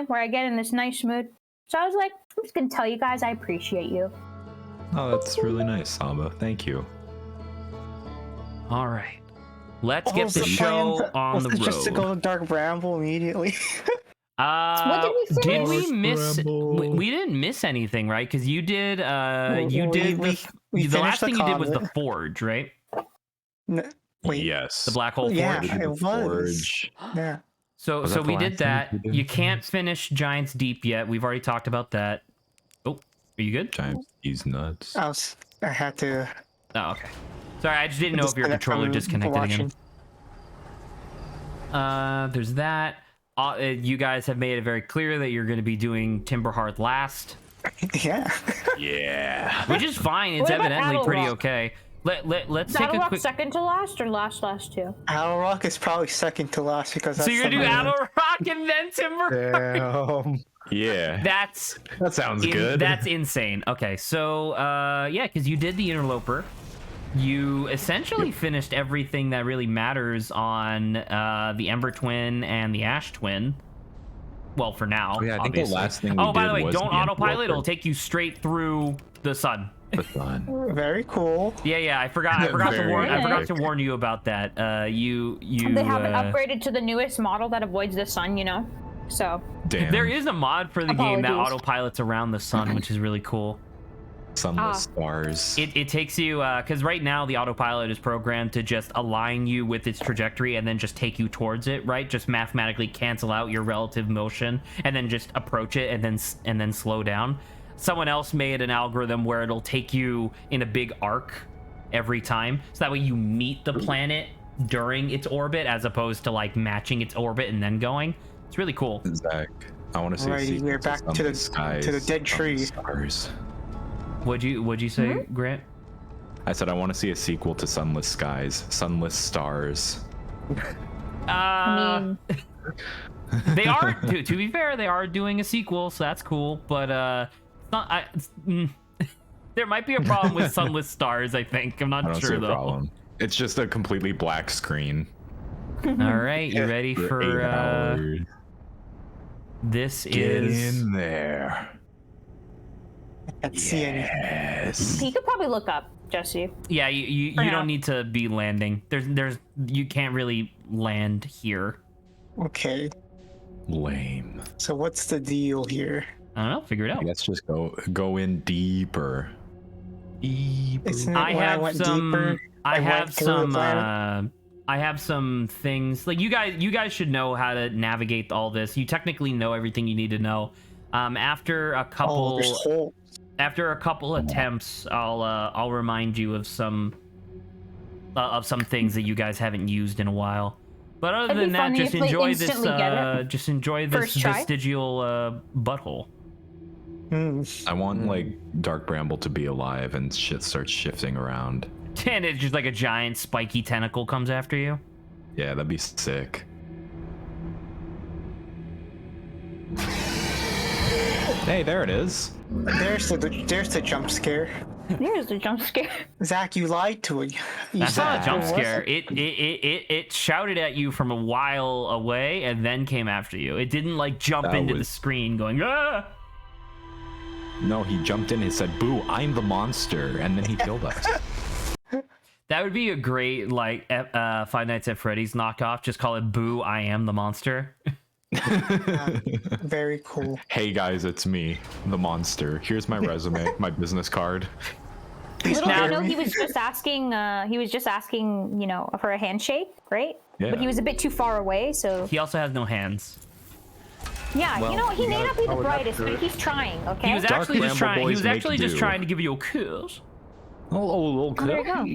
where I get in this nice mood. So I was like, I'm just gonna tell you guys I appreciate you. Oh, that's really nice, Samba. Thank you. All right. Let's get the show on the road. Just to go to Dark Bramble immediately. What did we Did finish? we miss? We didn't miss anything, right? Because you did. The last thing you did was the forge, right? Wait. Yes. The black hole forge. Yeah, it was. Forge. Yeah. So we did that. You can't finish Giant's Deep yet. We've already talked about that. Oh, are you good? Giant's Deep's nuts. I had to. Oh, okay. Sorry, I just didn't know if your controller disconnected again. There's that. You guys have made it very clear that you're going to be doing Timberhearth last. Yeah. Yeah. Which is fine. It's evidently pretty okay. Let's take a quick. Second to last or last too? Owl Rock is probably second to last because. So you're gonna do Owl Rock and then Timberhearth? Yeah. That sounds good. That's insane. Okay, so yeah, because you did the Interloper. You essentially finished everything that really matters on the Ember Twin and the Ash Twin. Well, for now. Yeah, I think obviously. the last thing. Oh, by the way, don't autopilot. It'll take you straight through the sun. The sun. Very cool. Yeah. I forgot to warn you about that. You. They haven't upgraded to the newest model that avoids the sun. So. Damn. There is a mod for the game that autopilots around the sun, which is really cool. Sunless stars. It takes you because right now the autopilot is programmed to just align you with its trajectory and then just take you towards it, right? Just mathematically cancel out your relative motion and then just approach it and then slow down. Someone else made an algorithm where it'll take you in a big arc every time, so that way you meet the planet during its orbit as opposed to like matching its orbit and then going. It's really cool. Zach, I want to see. Alrighty, we're back to the dead tree. Stars. What'd you say, Grant? I said I want to see a sequel to Sunless Skies, Sunless Stars. I mean, they are. To be fair, they are doing a sequel, so that's cool. But it's not. There might be a problem with Sunless Stars. I think I'm not sure though. Problem. It's just a completely black screen. All right, you ready for? This is in there. I can't see anything. you could probably look up, Jesse. Yeah, you don't need to be landing. There's you can't really land here. Okay. Lame. So what's the deal here? I don't know. Figure it out. Let's just go in deeper. Isn't it I when have went some. deeper, I have went through the some. planet? I have some things like you guys should know how to navigate all this. You technically know everything you need to know. After a couple attempts, I'll remind you of some things that you guys haven't used in a while. But other than that, just enjoy this vestigial butthole. I want like Dark Bramble to be alive and shit starts shifting around. And it's just like a giant spiky tentacle comes after you. Yeah, that'd be sick. Hey, there it is. There's the jump scare. There's the jump scare. Zach, you lied to it. That's not a jump scare. It shouted at you from a while away and then came after you. It didn't like jump into the screen going, ah! No, he jumped in and said, "Boo, I'm the monster," and then he killed us. That would be a great like Five Nights at Freddy's knockoff. Just call it "Boo, I am the monster." Very cool. Hey guys, it's me, the monster. Here's my resume, my business card. Little did you know he was just asking. For a handshake, right? Yeah. But he was a bit too far away, so. He also has no hands. Yeah, he may not be the brightest, but he's trying. Okay. He was actually just trying. He was actually just do. trying to give you a kiss. Oh, okay. There you go.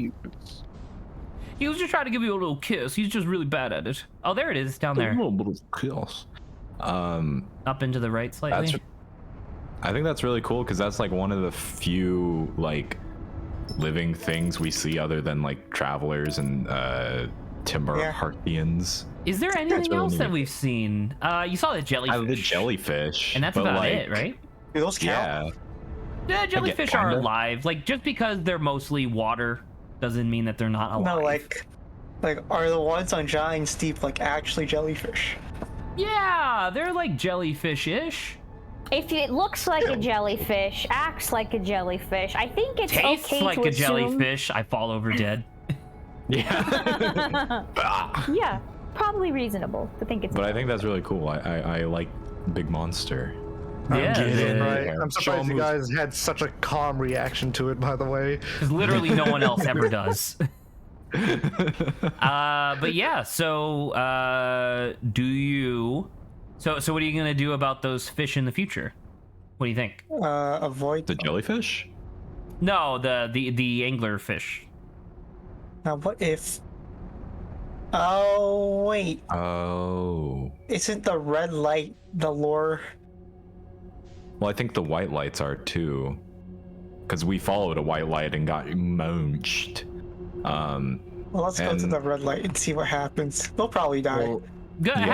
He was just trying to give you a little kiss. He's just really bad at it. Oh, there it is. It's down there. A little bit of kiss. Up into the right slightly. I think that's really cool because that's like one of the few like living things we see other than like travelers and Timberhearthians. Is there anything else that we've seen? You saw the jellyfish. The jellyfish. And that's about it, right? Do those count? Yeah, jellyfish are alive. Like, just because they're mostly water doesn't mean that they're not alive. No, like are the ones on Giant's Deep like actually jellyfish? Yeah, they're like jellyfish-ish. If it looks like a jellyfish, acts like a jellyfish, I think it's Tastes okay like to a assume... jellyfish. I fall over dead. Yeah. Yeah, probably reasonable to think it's. But I think that's really cool. I like big monster. Yeah, Get it. Right. I'm Show surprised you 'em guys had such a calm reaction to it, by the way. because literally no one else ever does. But yeah, so do you? So what are you gonna do about those fish in the future? What do you think? Avoid. The jellyfish? No, the angler fish. Now, what if? Oh wait, Oh. isn't the red light the lure? Well, I think the white lights are too. Because we followed a white light and got munched. Well, let's go to And- the red light and see what happens. We'll probably die. Well, Go, Yeah,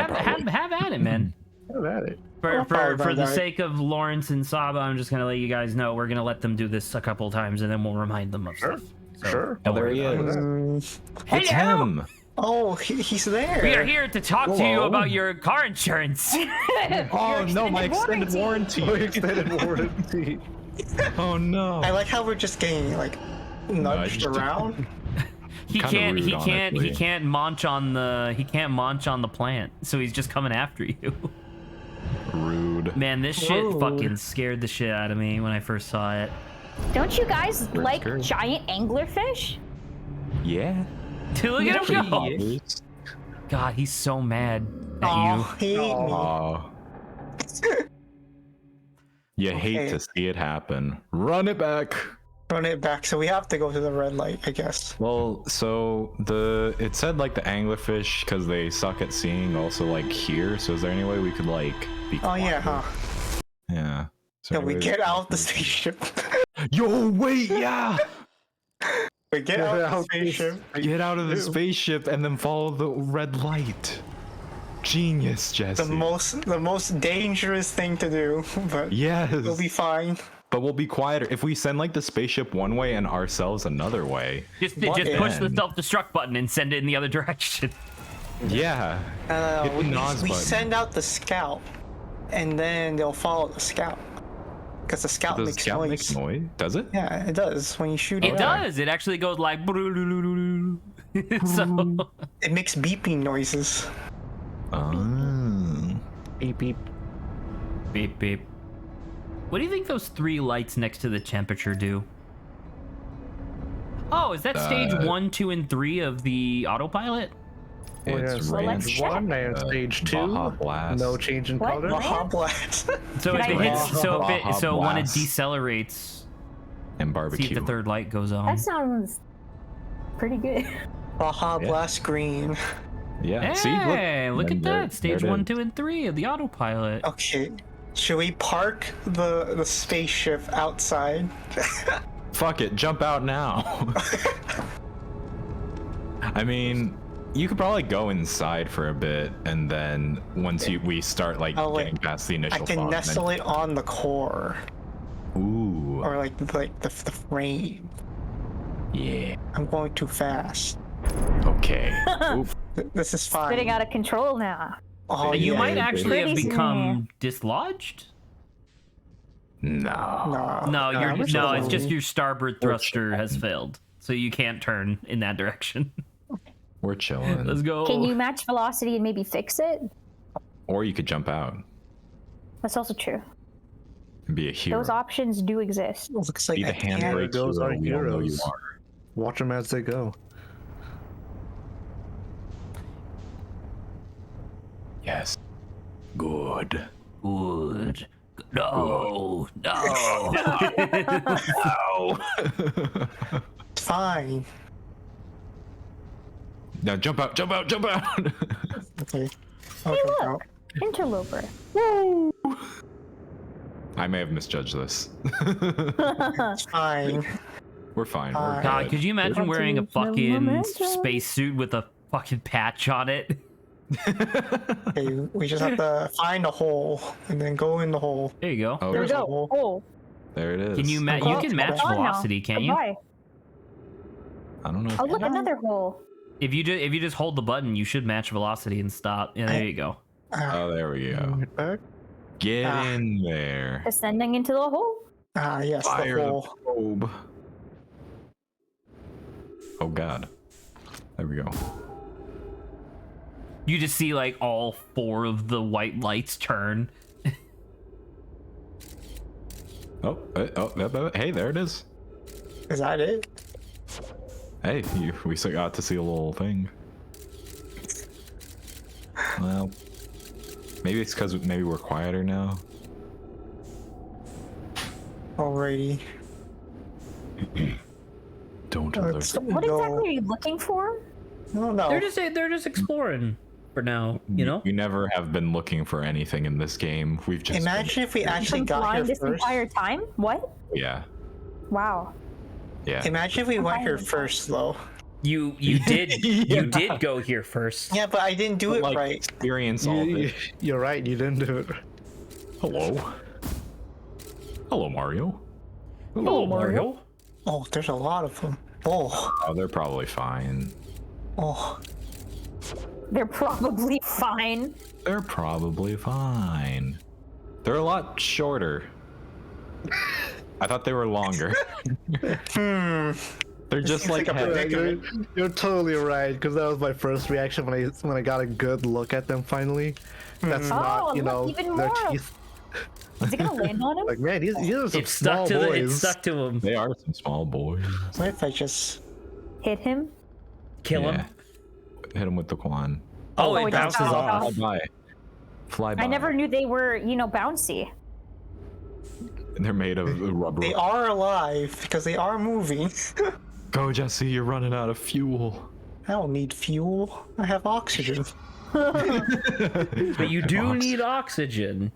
have at it, man. Have at it. For probably the die. sake of Lawrence and Saba, I'm just gonna let you guys know we're gonna let them do this a couple times, and then we'll remind them of stuff. So, Sure. don't there worry he about it. is. It's Hello! him. Oh, he's there. We are here to talk to you Hello. about your car insurance. Oh no, my extended warranty. warranty. Extended warranty. Oh no. I like how we're just getting like nudged Nudged. around. He Kinda can't. rude, He honestly. can't munch on the. He can't munch on the plant. So he's just coming after you. Rude. Man, this shit Rude. fucking scared the shit out of me when I first saw it. Don't you guys We're like scared. giant anglerfish? Yeah. Dude, look at him go. Pretty God, he's so mad at Oh, he ate me. Oh. You hate Okay. to see it happen. Run it back. Run it back. So we have to go to the red light, I guess. Well, so it said like the anglerfish because they suck at seeing also like here. So is there any way we could like be Oh yeah, quiet? huh? Yeah. Is there Yeah, we any way get out the spaceship. Yo, wait, yeah. We get out the spaceship. Get out of the spaceship and then follow the red light. Genius, Jesse. The most dangerous thing to do, but Yes. we'll be fine. But we'll be quieter if we send like the spaceship one way and ourselves another way. Just What push the if? self-destruct button and send it in the other direction. Yeah. Hit the We NOS button. send out the scout, and then they'll follow the scout. Because the scout Does makes scout noise. make noise? Does it? Yeah, it does when you shoot It it. does. It actually goes like. So It makes beeping noises. Oh. Beep beep. beep beep. What do you think those 3 lights next to the temperature do? Oh, is that stage 1, 2, and 3 of the autopilot? It's Well, let's range, check. One and stage 2. Baja Blast. No change in What? color. Baja Blast. So Can if I it guess? hits, so when it Blast. decelerates, And see barbecue. if the 3rd light goes on. That sounds pretty good. Baja Yeah. Blast green. Yeah. Hey, See, look And at there- that! Stage there it 1, is. 2, and 3 of the autopilot. Okay. Should we park the spaceship outside? Fuck it, jump out now. I mean, you could probably go inside for a bit, and then once we start like Oh, wait. getting past the I initial can fog, nestle it on the core, Ooh, or like the frame. yeah. I'm going too fast. Okay. Oop. This is fine. Getting out of control now. Oh, You yeah. might actually have Pretty become dislodged. No. No, we're it's chilling. just your starboard thruster has failed, so you can't turn in that direction. We're chilling. Let's go. Can you match velocity and maybe fix it? Or you could jump out That's also true. and be a hero. Those options do exist. Looks like Be I the can't. handbrake Those hero are we all know you heroes. are. Watch them as they go. Yes. Good. Good. No. No. Ow. It's fine. Now jump out, jump out, jump out. Okay. Hey, look! Interloper. I may have misjudged this. It's fine. We're fine. We're God, God, good. could you imagine Don't wearing a lose no fucking momentum. spacesuit with a fucking patch on it? Okay, we just have to find a hole and then go in the hole. There you go. Oh, There we There's a go. hole. Oh, there it is. Can you Oh, you can match it's on now. velocity, can't you? Goodbye. I don't know. Oh, look, another hole. If you just hold the button, you should match velocity and stop. Yeah, there you go. Oh, there we go. Get back. Get Ah. in there. Descending into the hole. Yes, Fire the the hole. probe. Oh god. There we go. You just see like all 4 of the white lights turn. Hey, there it is. Is that it? Hey, we still got to see a little thing. Well, maybe it's because maybe we're quieter now. Alrighty. Don't alert. Let's What go. exactly are you looking for? No, no. They're just exploring for now, you know? We never have been looking for anything in this game. We've just Imagine if we actually Been got flying here this first. entire time? What? Yeah. Wow. Yeah. Imagine if we went here Flying. first, though. You did you did go here first. Yeah, but I didn't do it Like, right. experience all this. You're right. You didn't do it. Hello. Hello, Mario. Hello, Mario. Oh, there's a lot of them. Oh, Oh, they're probably fine. oh. They're probably fine. They're probably fine. They're a lot shorter. I thought they were longer. They're just like like a head- You're totally right, because that was my first reaction when I got a good look at them finally. That's Oh, not, you look, know, even their more. teeth. Is it gonna land on him? Like, man, these are some It stuck small to boys. the it stuck to him. They are some small boys. What if I just... Hit him? Kill Yeah. him. Hit him with the Quan. Oh, Oh, it it just bounces bounced off. off. Fly by. Fly by. I never knew they were, bouncy. And they're made of rubber. They are alive, because they are moving. Go, Jesse, you're running out of fuel. I don't need fuel. I have oxygen. But you do need oxygen.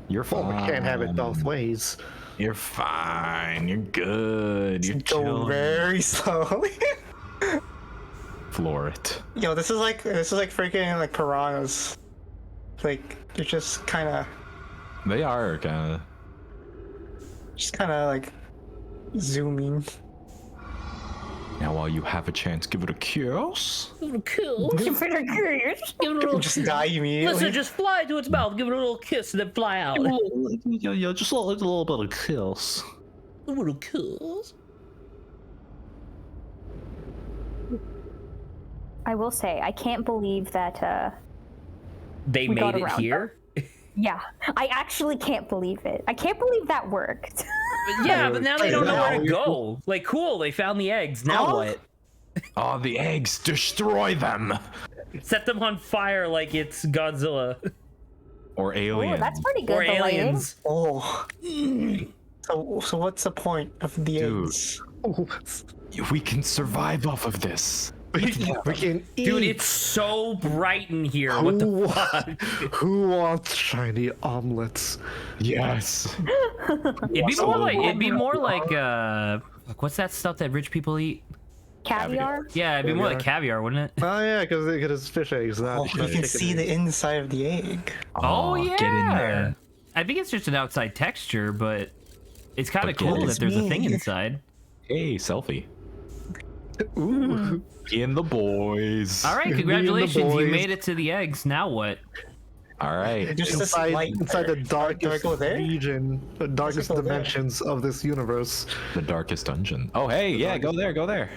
You're Well, fine. we can't have it both ways. You're fine. You're good. You're Go chilling. very slowly. Floor it. Yo, this is like freaking like piranhas. Like they're just kind of They are kind like zooming. of. Now, while you have a chance, give it a kiss. Cool. Give it a curious. Give it a little. Just die immediately. Listen, just fly to its mouth, give it a little kiss, and then fly out. Yeah, just like a little bit of kiss. A little kiss. I will say, I can't believe that, They We got made it around here. yeah, I actually can't believe it. I can't believe that worked. Yeah, but now they don't know where to Now- go. Like, cool, they found the eggs. Now Oh. what? Oh, the eggs! Destroy them! Set them on fire like it's Godzilla Or Oh, aliens. that's pretty good. or the lighting. aliens. Oh. So what's the point of the Dude. eggs? We can survive off of this. We can eat. Dude, it's so bright in here. What the Who- fuck? Who wants shiny omelets? Yes. It'd be more like what's that stuff that rich people eat? Caviar. Yeah, it'd be more like caviar, wouldn't it? Oh yeah, because it's fish eggs, not, Oh, not you can chicken see eggs. the inside of the egg. Oh, yeah. Get in there. I think it's just an outside texture, but it's kind of But get cool it. that there's a thing Me. inside. Hey, selfie. Ooh. In the boys. All right, Me and the congratulations, you boys. made it to the eggs. Now what? All right. There's this inside, light inside the there. darkest Do I go there? region, the darkest go there? dimensions of this universe. The darkest dungeon. Oh, hey, yeah, go there, go there.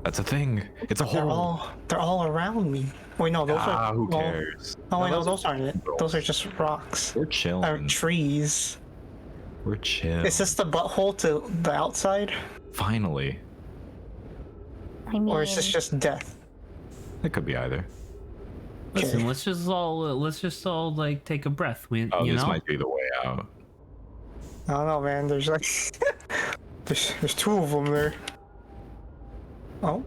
That's a thing. It's a hole. They're all around me. Wait, no, those are. Who no. cares? Oh, wait, no, those those aren't it. Those are just rocks. We're Or chilling. trees. We're chill. Is this the butthole to the outside? Finally. I mean, Or is this just death? It could be either. Listen, let's just all like take a breath. Oh, You this know? might be the way out. I don't know, man. There's like. there's two of them there. Oh?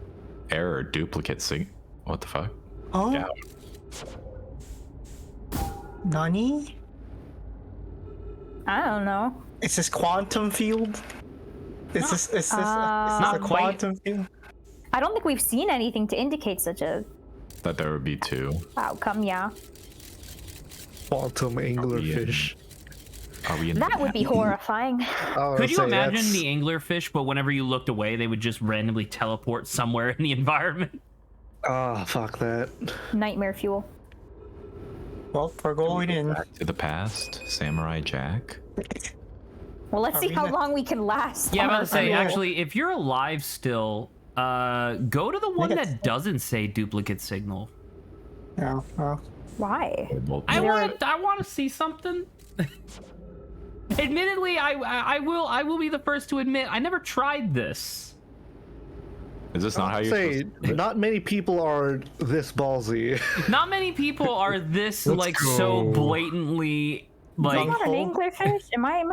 Error, duplicate sync. What the fuck? Oh? Yeah. Nani? I don't know. Is this quantum field? Is this Not a quite. quantum field? I don't think we've seen anything to indicate such a That there would be two. outcome. Yeah, Quantum anglerfish. Are we in that would be horrifying. Oh, Could you say imagine that's- the anglerfish, but whenever you looked away, they would just randomly teleport somewhere in the environment? Ah, fuck that. Nightmare fuel. Well, we're going in. Back to the past, Samurai Jack. Well, let's see how Arena. long we can last. Yeah, I'm on about our to say, fuel. actually, if you're alive still, go to the one it's- that doesn't say duplicate signal. Yeah, well, Why? I There want to see something. Admittedly, I will be the first to admit I never tried this. Is this not how you're Say, supposed to do it? not many people are this ballsy. Not many people are this Let's like so go. blatantly Is like. that not an anglerfish? Am I?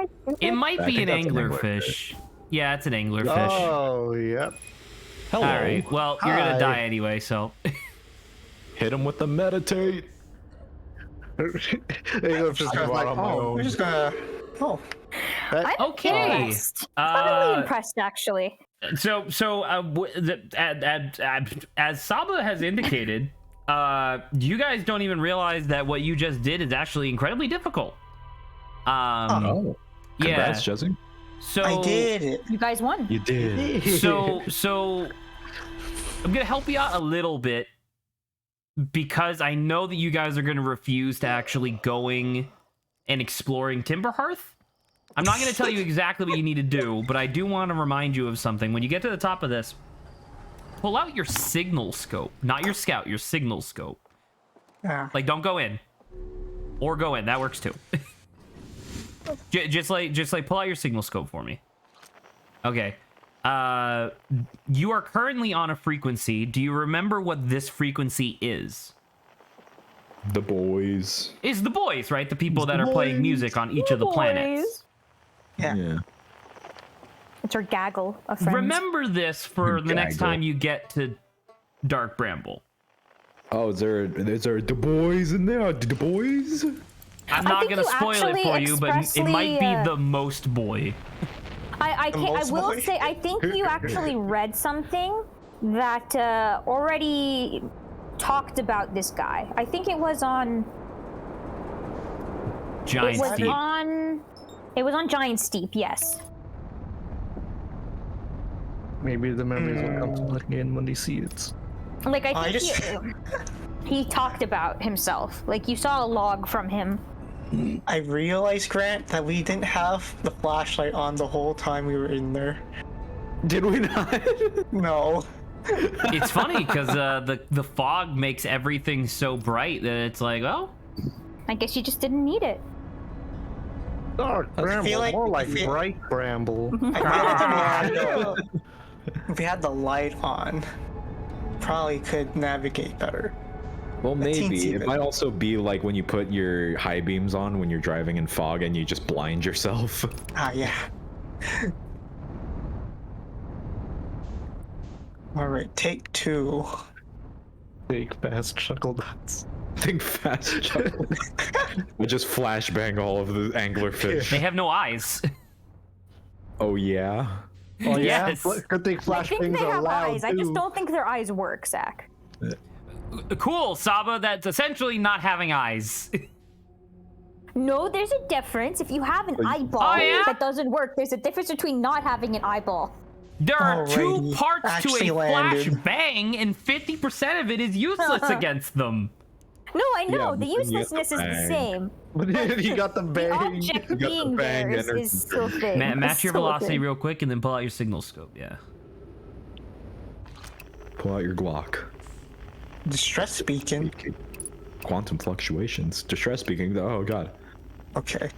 It might I be think an that's an anglerfish. Yeah, it's an anglerfish. Oh, yep. Hello. All right. Well, you're gonna Hi. die anyway, so. Hit him with the meditate. It's just I like, brought on my oh, own. we're just gonna. Oh, I'm Okay. impressed. I'm really Uh, impressed, actually. So, as Saba has indicated, you guys don't even realize that what you just did is actually incredibly difficult. Oh. Yeah. Congrats, Jesse. So I did it. You guys won. You did. So I'm gonna help you out a little bit because I know that you guys are gonna refuse to actually going and exploring Timberhearth. I'm not gonna tell you exactly what you need to do, but I do want to remind you of something. When you get to the top of this, pull out your signal scope, not your scout, your signal scope. Yeah. Like, don't go in, or go in. That works too. just like pull out your signal scope for me. Okay. You are currently on a frequency. Do you remember what this frequency is? The boys. Is the boys, right? The people that the are playing boys. music on each of the planets. Yeah. Yeah. It's our gaggle of friends. Remember this for the next Gaggle. time you get to Dark Bramble. Oh, is there the boys in there? The boys? I'm not think gonna you spoil it actually for you, but it might be expressly, the most boy. I most will boy. say, I think you actually read something that already talked about this guy. I think it was on. Giant It was Steep. on. It was on Giant Steep. Yes. Maybe the memories will come flooding in when they see it. Like I I think just- he talked about himself. Like you saw a log from him. I realized, Grant, that we didn't have the flashlight on the whole time we were in there. Did we not? No. It's funny because the fog makes everything so bright that it's like, oh, I guess you just didn't need it. Dark bramble, like- more like I feel- bright bramble. I feel like if we had the light on, probably could navigate better. Well, seems maybe. It even. might also be like when you put your high beams on when you're driving in fog and you just blind yourself. Ah, yeah. All right, take two. Big fast chuckle dots. Think fast, chuckle. I just flashbang all of the anglerfish. they have no eyes. Oh yeah. Oh yeah, Yes. good thing I think flashbangs they are have loud eyes. too. I just don't think their eyes work, Zach. Cool, Saba. That's essentially not having eyes. No, there's a difference. If you have an eyeball Oh, yeah? that doesn't work, there's a difference between not having an eyeball. There are two Alrighty. parts to Actually a landed. flashbang, and 50% of it is useless against them. No, I know. Yeah, the but then you have to uselessness is the bang. same. But you got the The bang. object the being bang there energy. is still thing. Match your Still a velocity thing. real quick, and then pull out your signal scope. Yeah. Pull out your Glock. Distress beacon. Quantum fluctuations. Distress speaking. Oh god. Okay.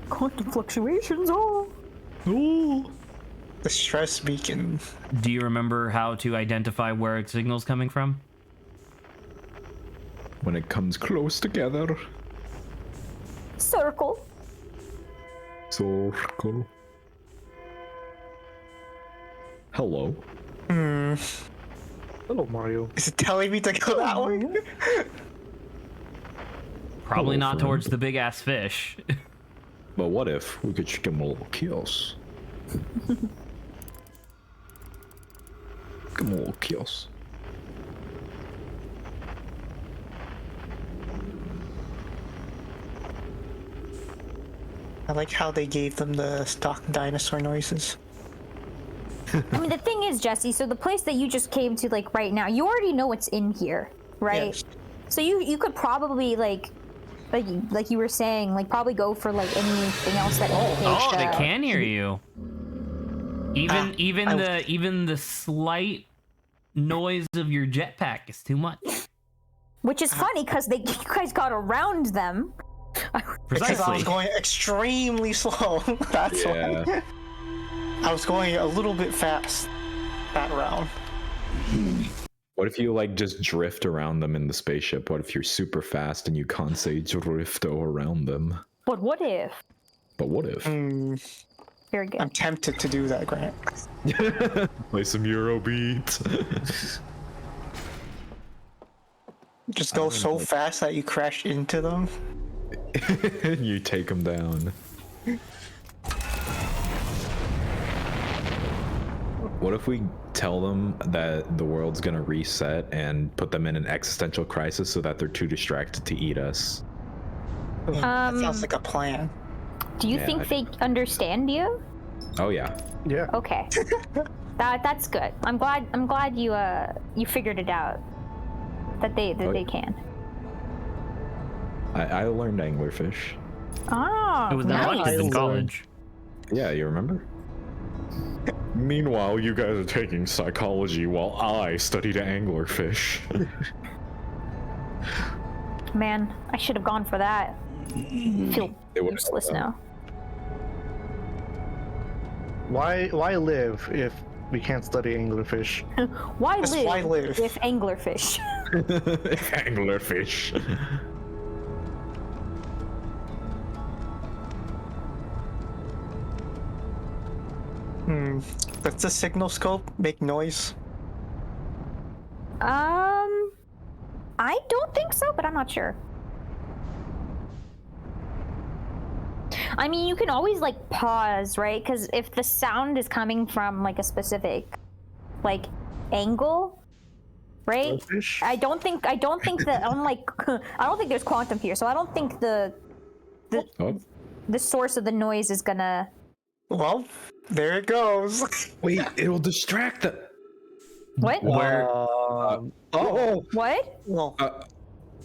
Quantum fluctuations. Oh. Ooh. Distress beacon. Do you remember how to identify where its signal's coming from? When it comes close together. Circle. Circle. Hello. Hello, Mario. Is it telling me to go that way? Probably Hello, not friend. towards the big ass fish. But what if we could just give him a little kiss? Give him a little kiss. I like how they gave them the stock dinosaur noises. I mean, the thing is, Jesse, so the place that you just came to, like, right now, you already know what's in here, right? Yes. So you could probably, like you were saying, like, probably go for, like, anything else that indicates, Oh, they can hear you. Even the slight noise of your jetpack is too much. Which is funny, because you guys got around them. Because I was Precisely. going extremely slow. That's Yeah. why. I was going a little bit fast that round. What if you like just drift around them in the spaceship? What if you're super fast and you can't say drifto around them? But what if? But what if? Very good. I'm tempted to do that, Grant. Play some Eurobeat. Just go so fast that you crash into them. You take them down. What if we tell them that the world's gonna reset and put them in an existential crisis so that they're too distracted to eat us? That sounds like a plan. Do you Yeah, think they understand you? Oh yeah. Yeah. Okay. That's good. I'm glad you figured it out. That they can. I learned anglerfish. Ah, It was nice. nice. in college. Yeah, you remember? Meanwhile, you guys are taking psychology while I studied anglerfish. Man, I should have gone for that. I feel They would've useless done now. Why live if we can't study anglerfish? Why Just live, why live? with anglerfish? Anglerfish. Does the signal scope make noise? I don't think so, but I'm not sure. I mean, you can always like pause, right? Because if the sound is coming from like a specific like angle, right? Fish? I don't think that unlike I don't think there's quantum here, so I don't think the Oh, source of the noise is gonna. Well, there it goes. wait, it'll distract them. What? Where? Oh, What? Well,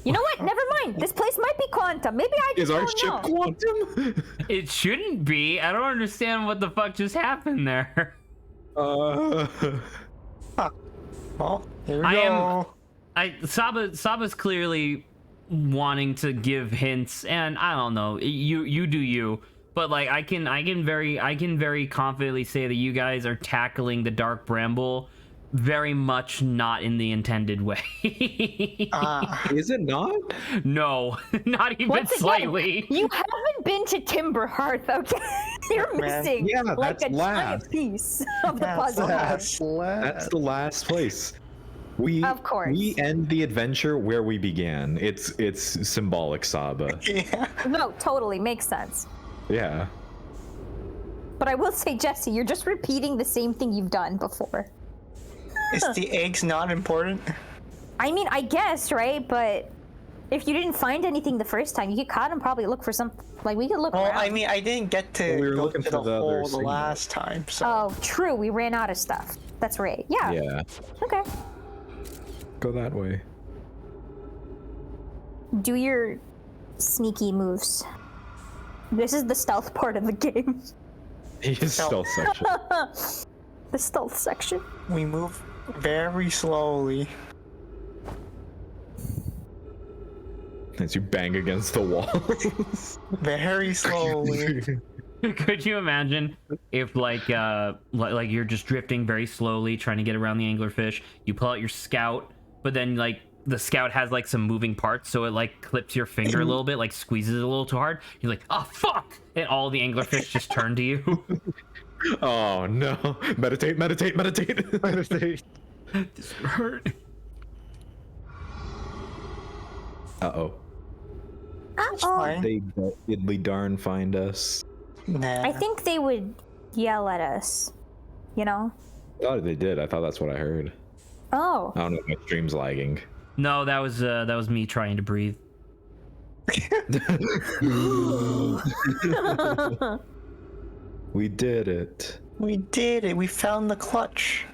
You know what? Never mind. This place might be quantum. Maybe I just is our don't ship know. quantum? It shouldn't be. I don't understand what the fuck just happened there. well, here we I go. am- Saba's clearly wanting to give hints, and I don't know. You do you, but like I can very confidently say that you guys are tackling the Dark Bramble very much not in the intended way. Is it not? No, not even Once again, slightly. you haven't been to Timberhearth, okay? You're Man. missing Yeah, like that's a last. giant piece of the That's puzzle. last. That's the last place. We Of course. we end the adventure where we began. It's symbolic, Saba. Yeah. No, totally makes sense. Yeah. But I will say, Jesse, you're just repeating the same thing you've done before. Is the eggs not important? I mean, I guess, right? But if you didn't find anything the first time, you could kind of probably look for some. Like we could look Well, around. I mean, I didn't get to Well, we were go looking to for the the other hole the signal. last time, so. Oh, true. We ran out of stuff. That's right. Yeah. Yeah. Okay. Go that way. Do your sneaky moves. This is the stealth part of the game. His stealth section. The stealth section. We move very slowly. As you bang against the walls. Very slowly. Could you imagine if like you're just drifting very slowly trying to get around the anglerfish, you pull out your scout, but then like the scout has like some moving parts, so it like clips your finger a little bit, like squeezes it a little too hard. You're like, oh fuck, and all the anglerfish just turn to you. Oh no. Meditate, meditate, meditate. Meditate. This hurt. Uh-oh. Fine. They diddly darn find us. Nah. I think they would yell at us. You know? I thought they did. I thought that's what I heard. Oh. I don't know if my stream's lagging. No, that was me trying to breathe. We did it. We did it. We found the clutch.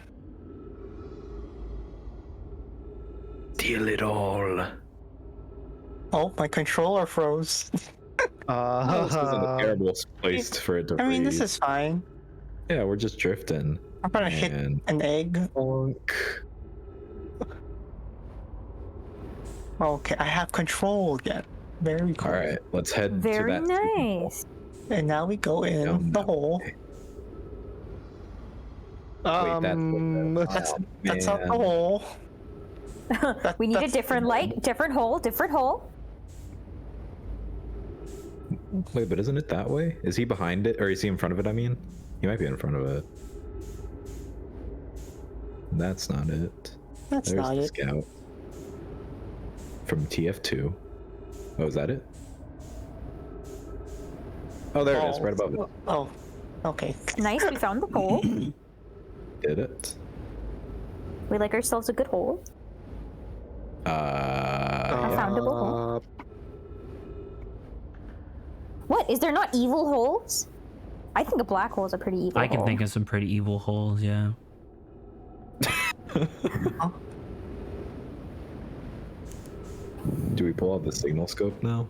Deal it all. Oh, my controller froze. This isn't a terrible place for it to I mean, this freeze. is fine. Yeah, we're just drifting. I'm gonna hit And an egg. bonk. Okay, I have control again. Very cool. All right, let's head Very to that. nice. And now we go in Down the that hole. way. That's not the hole. We need a that's- different light, different hole, different hole. Wait, but isn't it that way? Is he behind it, or is he in front of it? I mean, he might be in front of it. That's not it. That's There's not the it. scout from TF2. Oh, is that it? Oh, there it is, right above it. Oh, okay. Nice, we found the hole. Did it? We like ourselves a good hole. Yeah. foundable hole. What? Is there not evil holes? I think a black hole is a pretty evil I can hole. think of some pretty evil holes, yeah. Do we pull out the signal scope now?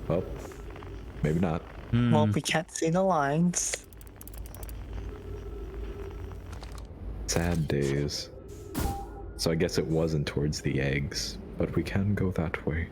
Well, maybe not. Well, we can't see the lines. Sad days. So I guess it wasn't towards the eggs, but we can go that way.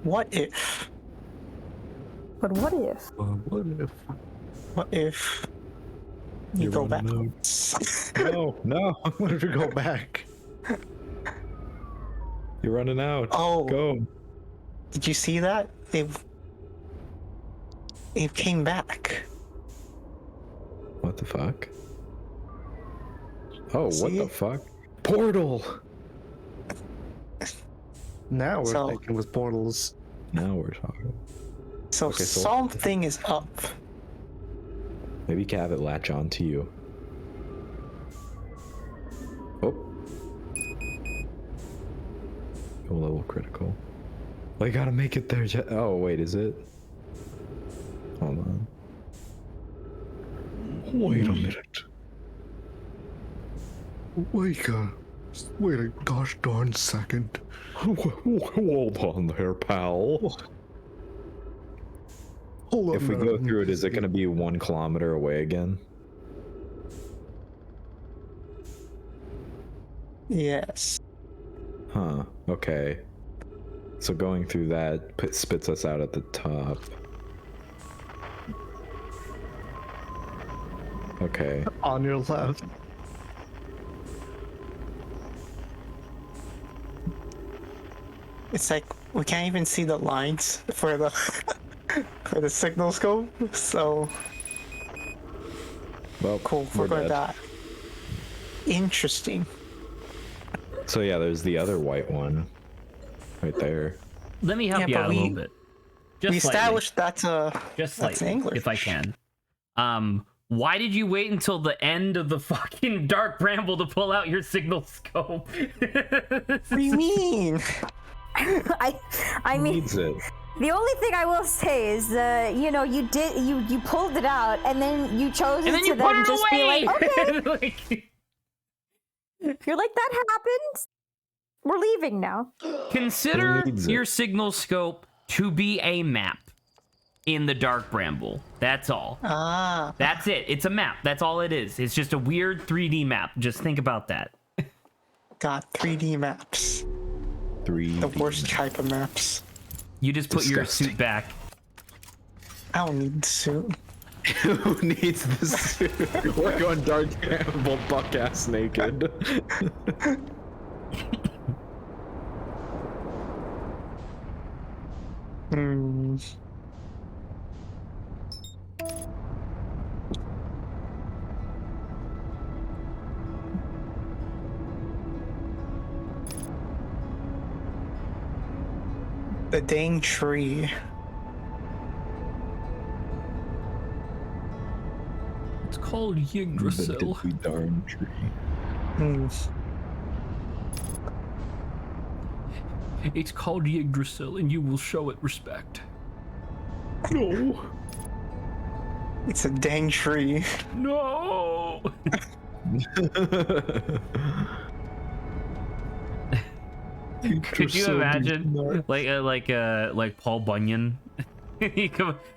What if? But what if? What if? What if you You're go back? running No, no. What if we go back? You're running out. Oh. Go. Did you see that? It came back. What the fuck? Oh, what See? the fuck? Portal! Now we're So- thinking with portals. Now we're talking. So Okay, so- something is up. Maybe have it latch on to you. Oh. Go level critical. Well, I gotta make it there. Oh, wait, is it? Hold on. Wait a minute. Wait a gosh darn second. Hold on there, pal. Hold on. If we go through it, is it gonna be 1 kilometer away again? Yes. Huh, okay. So going through that spits us out at the top. Okay. On your left. It's like we can't even see the lines for the for the signal scope. So Well, cool. We're going dead. that. Interesting. So yeah, there's the other white one. Right there. Let me help Yeah, you but out a little bit. Just We slightly. established that's Just that's slightly, English. if I can. Why did you wait until the end of the fucking dark bramble to pull out your signal scope? What do you mean? I mean, Needs it. the only thing I will say is, you know, you pulled it out, and then you chose And then to you put it just away. be like, okay. Like, You're like, that happened. We're leaving now. consider Who needs it? your signal scope to be a map in the dark bramble. That's all. Ah, That's it. It's a map. That's all it is. It's just a weird 3D map. Just think about that. got 3D maps. 3D. The worst type of maps. You just put your Disgusting. suit back. I don't need the suit. Who needs this? We're going dark cannibal buck ass naked. Hmm. The dang tree. It's called The Yggdrasil. diddly darn tree. Hmm. It's called Yggdrasil, and you will show it respect. No. It's a dang tree. No. Could you imagine, like Paul Bunyan? he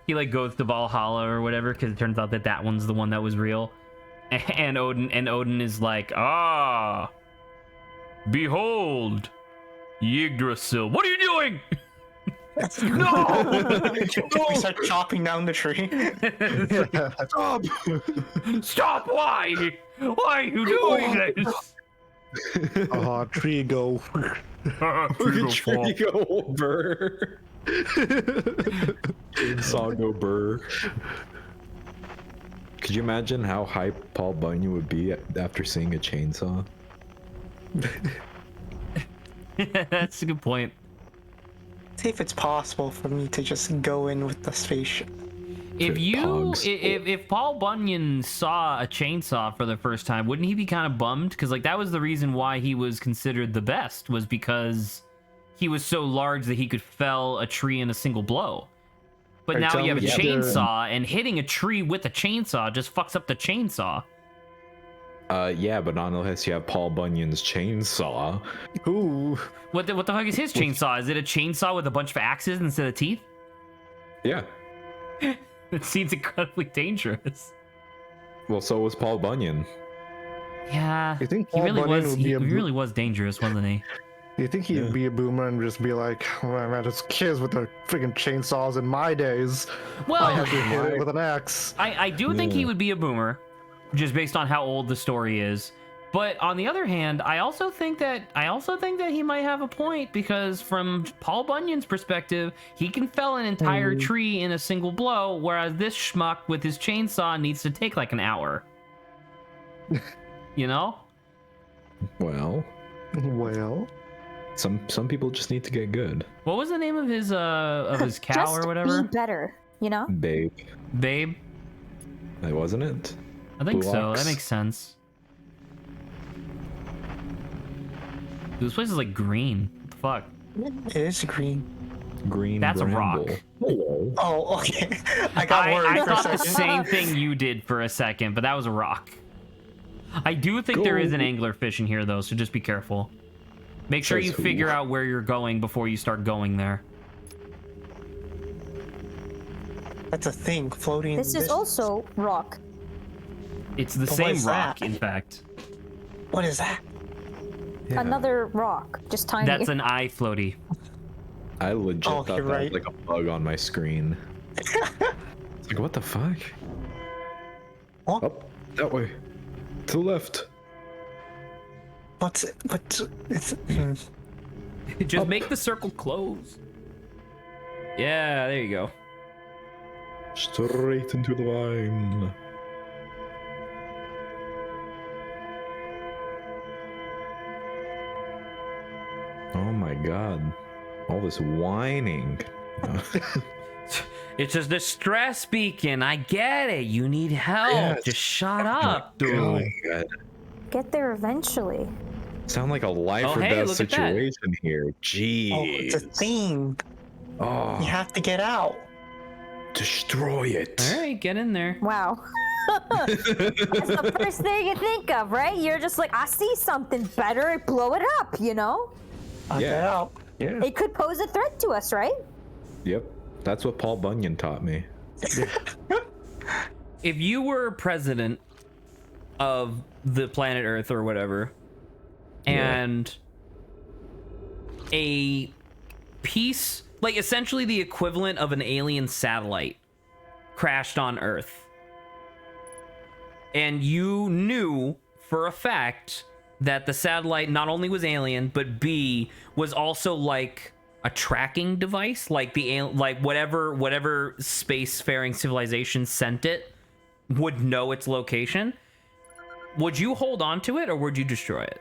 like goes to Valhalla or whatever because it turns out that one's the one that was real, and Odin is like, ah, behold, Yggdrasil. What are you doing? No! We start chopping down the tree. Stop! Stop! Why? Why are you doing this? Oh, tree go. Tree go burr. Chainsaw go burr. Could you imagine how hype Paul Bunyan would be after seeing a chainsaw? That's a good point. See if it's possible for me to just go in with the spaceship. If Paul Bunyan saw a chainsaw for the first time, wouldn't he be kind of bummed? Because like that was the reason why he was considered the best, was because he was so large that he could fell a tree in a single blow. But now you have a chainsaw, and hitting a tree with a chainsaw just fucks up the chainsaw. Yeah, but not unless you have Paul Bunyan's chainsaw. Ooh. What the fuck is his chainsaw? Is it a chainsaw with a bunch of axes instead of teeth? Yeah. It seems incredibly dangerous. Well, so was Paul Bunyan. Yeah, You think he Paul really Bunyan was. would He be a really was dangerous, wasn't he? You think he'd be a boomer and just be like, oh, man, it's kids with their freaking chainsaws in my days. Well, I have to hit it with an axe. I do think he Yeah. would be a boomer, just based on how old the story is. But on the other hand, I also think that he might have a point, because from Paul Bunyan's perspective, he can fell an entire tree in a single blow, whereas this schmuck with his chainsaw needs to take like an hour. You know? Well, Well, some people just need to get good. What was the name of his cow Just or whatever? be better, you know? Babe, Babe? that wasn't it? I think Blue so. Ox. That makes sense. Dude, this place is like green. What the fuck? It is green. Green. That's a bramble. rock. Hello. Oh, okay. I got worried I for a thought the second. same thing you did for a second, but that was a rock. I do think there is an anglerfish in here, though, so just be careful. Make sure Says you who? figure out where you're going before you start going there. That's a thing floating. This is also rock. It's the But what same is rock, that? in fact. What is that? Yeah. Another rock, just tiny. That's an eye floaty. I legit Oh, thought you're that right. was like a bug on my screen. It's like, what the fuck? What? Up that way. To the left. What's it? It's. Just make the circle close. Yeah, there you go. Straight into the vine. Oh my god. All this whining. It's just distress speaking. I get it. You need help. Yes. Just shut up, dude. Oh my god. Get there eventually. Sound like a life Oh, or hey, death look at that. situation here. Oh, Jeez. it's a thing. Oh, You have to get out. destroy it. All right, get in there. Wow. That's the first thing you think of, right? You're just like, I see something better, blow it up, you know? I'll Yeah. get out. yeah. It could pose a threat to us, right? Yep. That's what Paul Bunyan taught me. If you were president of the planet Earth or whatever, and a piece, like essentially the equivalent of an alien satellite, crashed on Earth, and you knew for a fact that the satellite not only was alien, but B, was also like a tracking device, like whatever spacefaring civilization sent it would know its location, would you hold on to it or would you destroy it?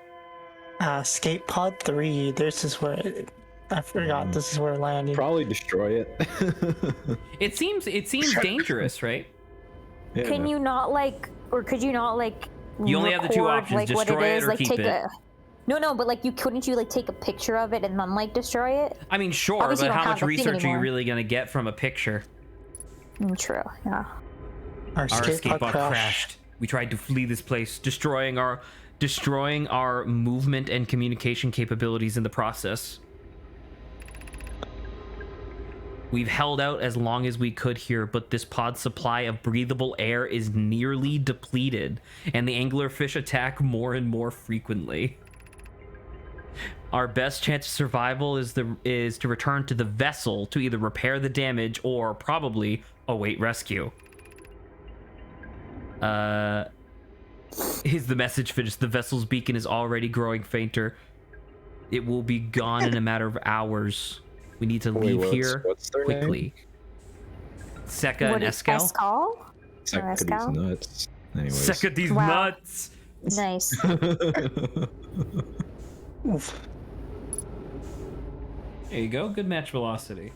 Escape pod 3. This is where I forgot. This is where it landed. Probably destroy it. It seems dangerous, right? Yeah. Can you not like, or could you not like? You only have the two record, options: like, what destroy it or like, keep take it. No, but like, couldn't you like take a picture of it and then like destroy it? I mean, sure, Obviously but you don't how have much the thing research are you anymore. really gonna get from a picture? True. Yeah. Our Our escape pod crashed. crashed. We tried to flee this place, destroying our movement and communication capabilities in the process. We've held out as long as we could here, but this pod's supply of breathable air is nearly depleted, and the anglerfish attack more and more frequently. Our best chance of survival is to return to the vessel to either repair the damage or probably await rescue. Is the message finished? The vessel's beacon is already growing fainter. It will be gone in a matter of hours. We need to leave here what's their quickly. Seka What and is Escal? Escal? Suck Or these Escal? nuts. Anyways. Seka these Wow. nuts! Nice. Oof. There you go. Good match velocity.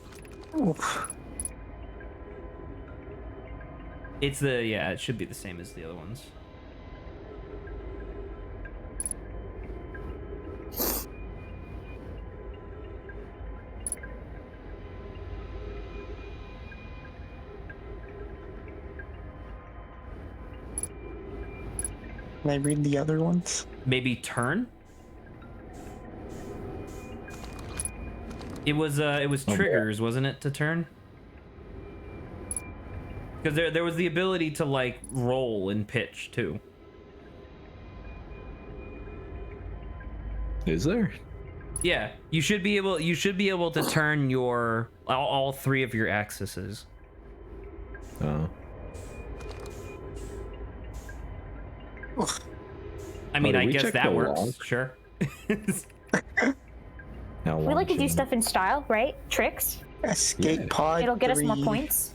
Oof. It's it should be the same as the other ones. Can I read the other ones? Maybe turn? It was triggers, wasn't it, to turn? Because there was the ability to like roll and pitch too. Is there? Yeah, you should be able to turn your all three of your axes. Oh. I mean, did I we guess check that the works. log? Sure. Now We like to do launching. stuff in style, right? Tricks. Escape Yeah. pod. It'll get us more 3. points.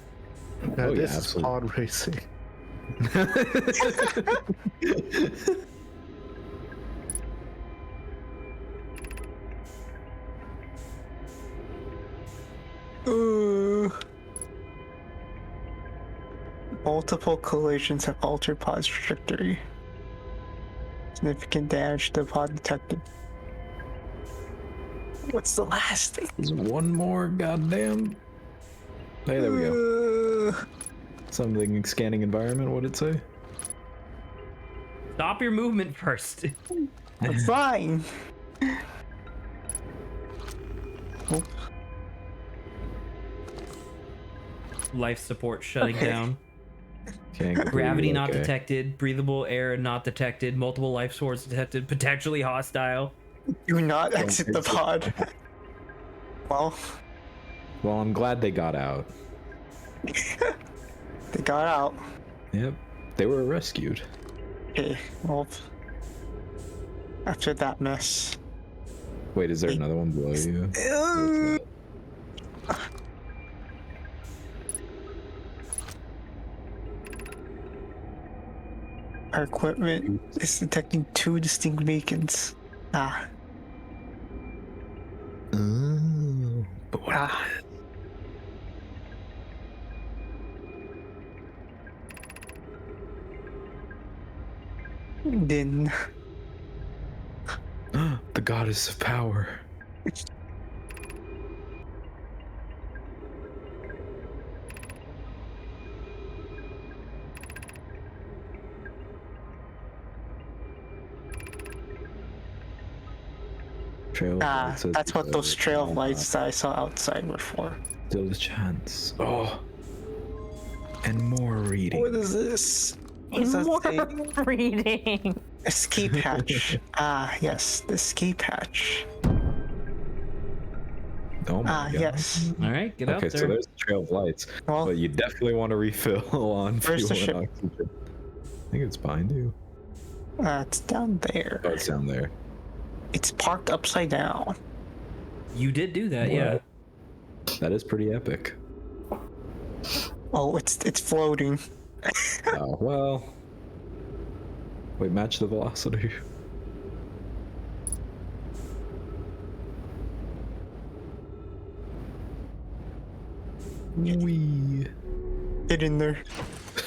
Yeah, Oh, yeah, this is absolutely. pod racing. Multiple collisions have altered pod's trajectory. Significant damage to the pod detected. What's the last thing? There's one more goddamn. Hey, there we go. Something scanning environment. What'd it say? Stop your movement first. Fine. Oh, Life support shutting Okay. down. Can't breathe, Gravity not okay. detected. Breathable air not detected. Multiple life sources detected. Potentially hostile. do not exit the exit. pod. Well, Well, I'm glad they got out. they got out. Yep. They were rescued. Okay, well, after that mess. Wait, is there another one below you? Our equipment is detecting 2 distinct beacons. Ah. Oh, but what? Ah. Then The goddess of power. Trail of lights says that's what those trail of oh, lights that I saw outside were for. Still a chance. Oh. And more reading. What is this? What does that More say? reading. Escape hatch. Ah, yes, the escape hatch. Oh my Ah, god. yes. All right, get out Okay, there. so there's the trail of lights. Well, But you definitely want to refill on Where's fuel the and oxygen. I think it's behind you. it's down there. Oh, it's down there. It's parked upside down. You did do that, yeah. That is pretty epic. Oh, it's floating. Oh, well. Wait, match the velocity. Wee. Get in there.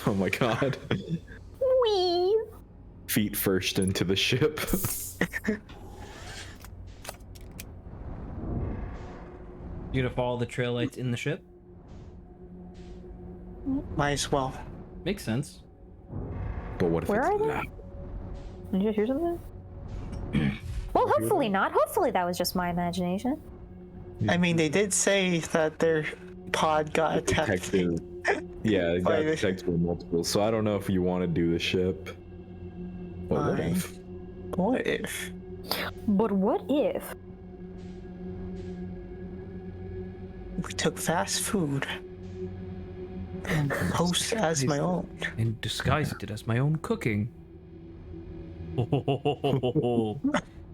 Oh my god. Wee. Feet first into the ship. You gonna follow the trail lights in the ship? Might as well. Makes sense. But what if Where it's are they? not? Did you hear something? Well, hopefully not. Hopefully that was just my imagination. I mean, they did say that their pod got attacked. Detected. Yeah, it got By the- detected with multiple. So I don't know if you want to do the ship. But what Fine. if? What if? But what if? We took fast food and posed as my own. And disguised it as my own cooking.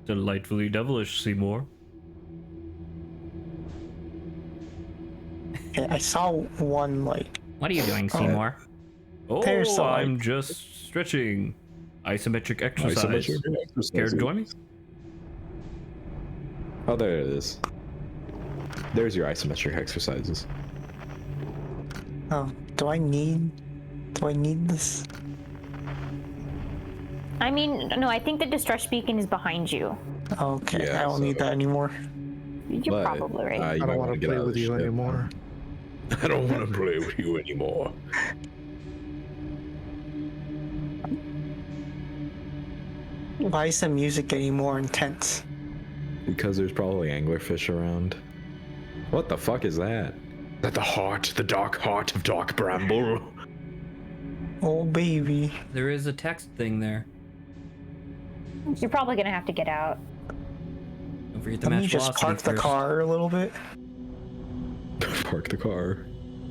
Delightfully devilish, Seymour. Okay, I saw one like What are you doing, Seymour? There's some, I'm like- just stretching. Isometric exercise. Isometric Care to join me? Oh, there it is. There's your isometric exercises. oh, do I need this? I mean, no, I think the distress beacon is behind you. Okay, Yeah, I don't need so- that anymore. You're probably right. I don't want to play with you anymore. I don't want to play with you anymore. Why is the music getting more intense? Because there's probably anglerfish around. What the fuck is that? Is that the heart, the dark heart of Dark Bramble? Oh baby. There is a text thing there. You're probably gonna have to get out. Don't forget to Let me match just velocity park the first. car a little bit. Park the car.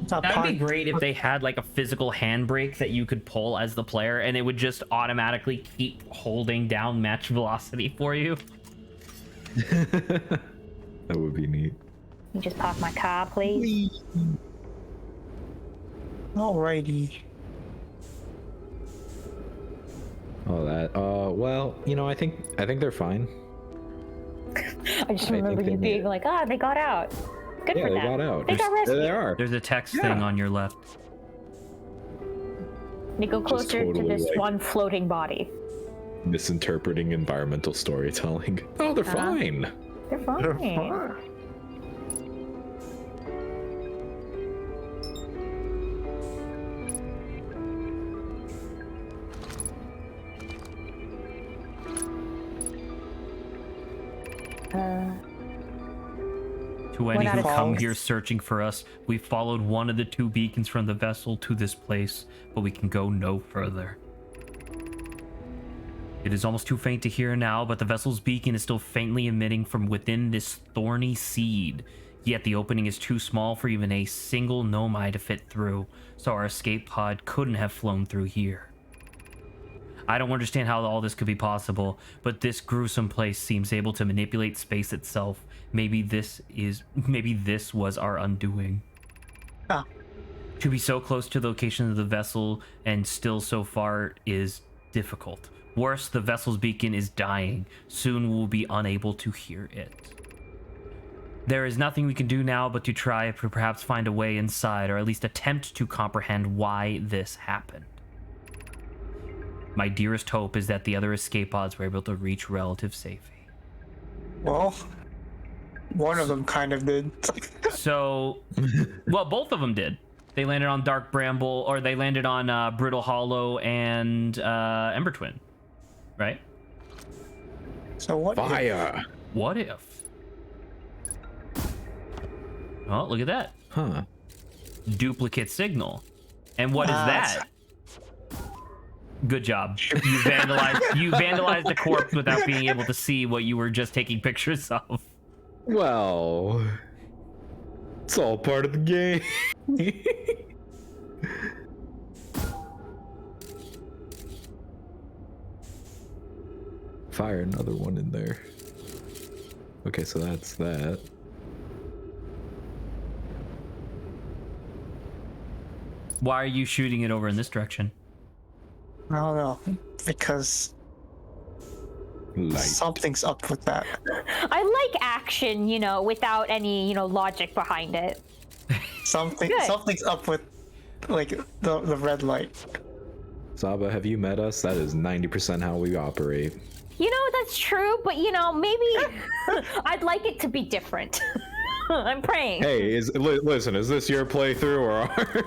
Not That'd be park- great if they had like a physical handbrake that you could pull as the player, and it would just automatically keep holding down match velocity for you. That would be neat. You just park my car, please. Alrighty. Oh, that. Well, you know, I think they're fine. I just I remember think you they being did. like, ah, they got out. Good Yeah, for they them. got out. They got There rescued. they are. There's a text Yeah. thing on your left. They go closer to totally, this like- one floating body. Misinterpreting environmental storytelling. Oh, they're fine. They're fine. They're fine. To any not who at come all. here searching for us, we followed one of the two beacons from the vessel to this place, but we can go no further. It is almost too faint to hear now, but the vessel's beacon is still faintly emitting from within this thorny seed. Yet the opening is too small for even a single nomai to fit through, so our escape pod couldn't have flown through here. I don't understand how all this could be possible, but this gruesome place seems able to manipulate space itself. Maybe this was our undoing. Ah. To be so close to the location of the vessel and still so far is difficult. Worse, the vessel's beacon is dying. Soon we'll be unable to hear it. There is nothing we can do now but to try to perhaps find a way inside, or at least attempt to comprehend why this happened. My dearest hope is that the other escape pods were able to reach relative safety. Well, one of them kind of did. So, well, both of them did. They landed on Dark Bramble, or they landed on Brittle Hollow and Ember Twin, right? So what? if- Fire. What if? Oh, look at that. Huh. Duplicate signal. And what is Ah, that? Good job. You vandalized the corpse without being able to see what you were just taking pictures of. Well, it's all part of the game. Fire another one in there. Okay, so that's that. Why are you shooting it over in this direction? I don't know. Because Light. something's up with that. I like action, you know, without any, you know, logic behind it. Something's up with like the red light. Saba, have you met us? That is 90% how we operate. You know, that's true, but you know, maybe I'd like it to be different. I'm praying. Hey, listen, is this your playthrough or ours?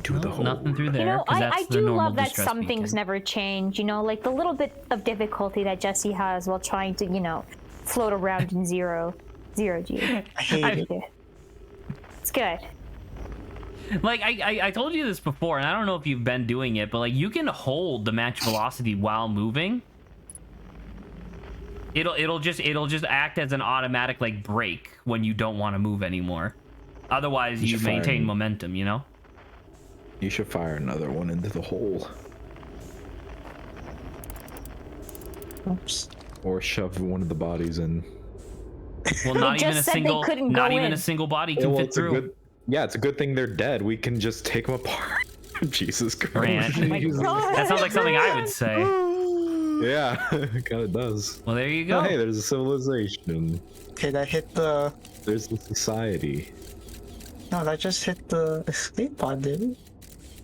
Do the hole. Nothing through there. You know, 'cause I that's the do normal love that distress some beacon. things never change. You know, like the little bit of difficulty that Jesse has while trying to, you know, float around in zero G. I hate it. It's good. Like I told you this before, and I don't know if you've been doing it, but like you can hold the match velocity while moving. It'll just act as an automatic like brake when you don't want to move anymore. Otherwise, you maintain momentum. You know. You should fire another one into the hole. Oops. Or shove one of the bodies in. Well, not just even a said they single, couldn't not go even in. a single body can Well, fit it's a through. good, yeah, it's a good thing they're dead. We can just take them apart. Jesus Grant. Christ. My God. That sounds like something I would say. Yeah, it kind of does. Well, there you Oh, go. hey, there's a civilization. Okay, that hit the. There's a society. No, that just hit the escape pod, didn't it?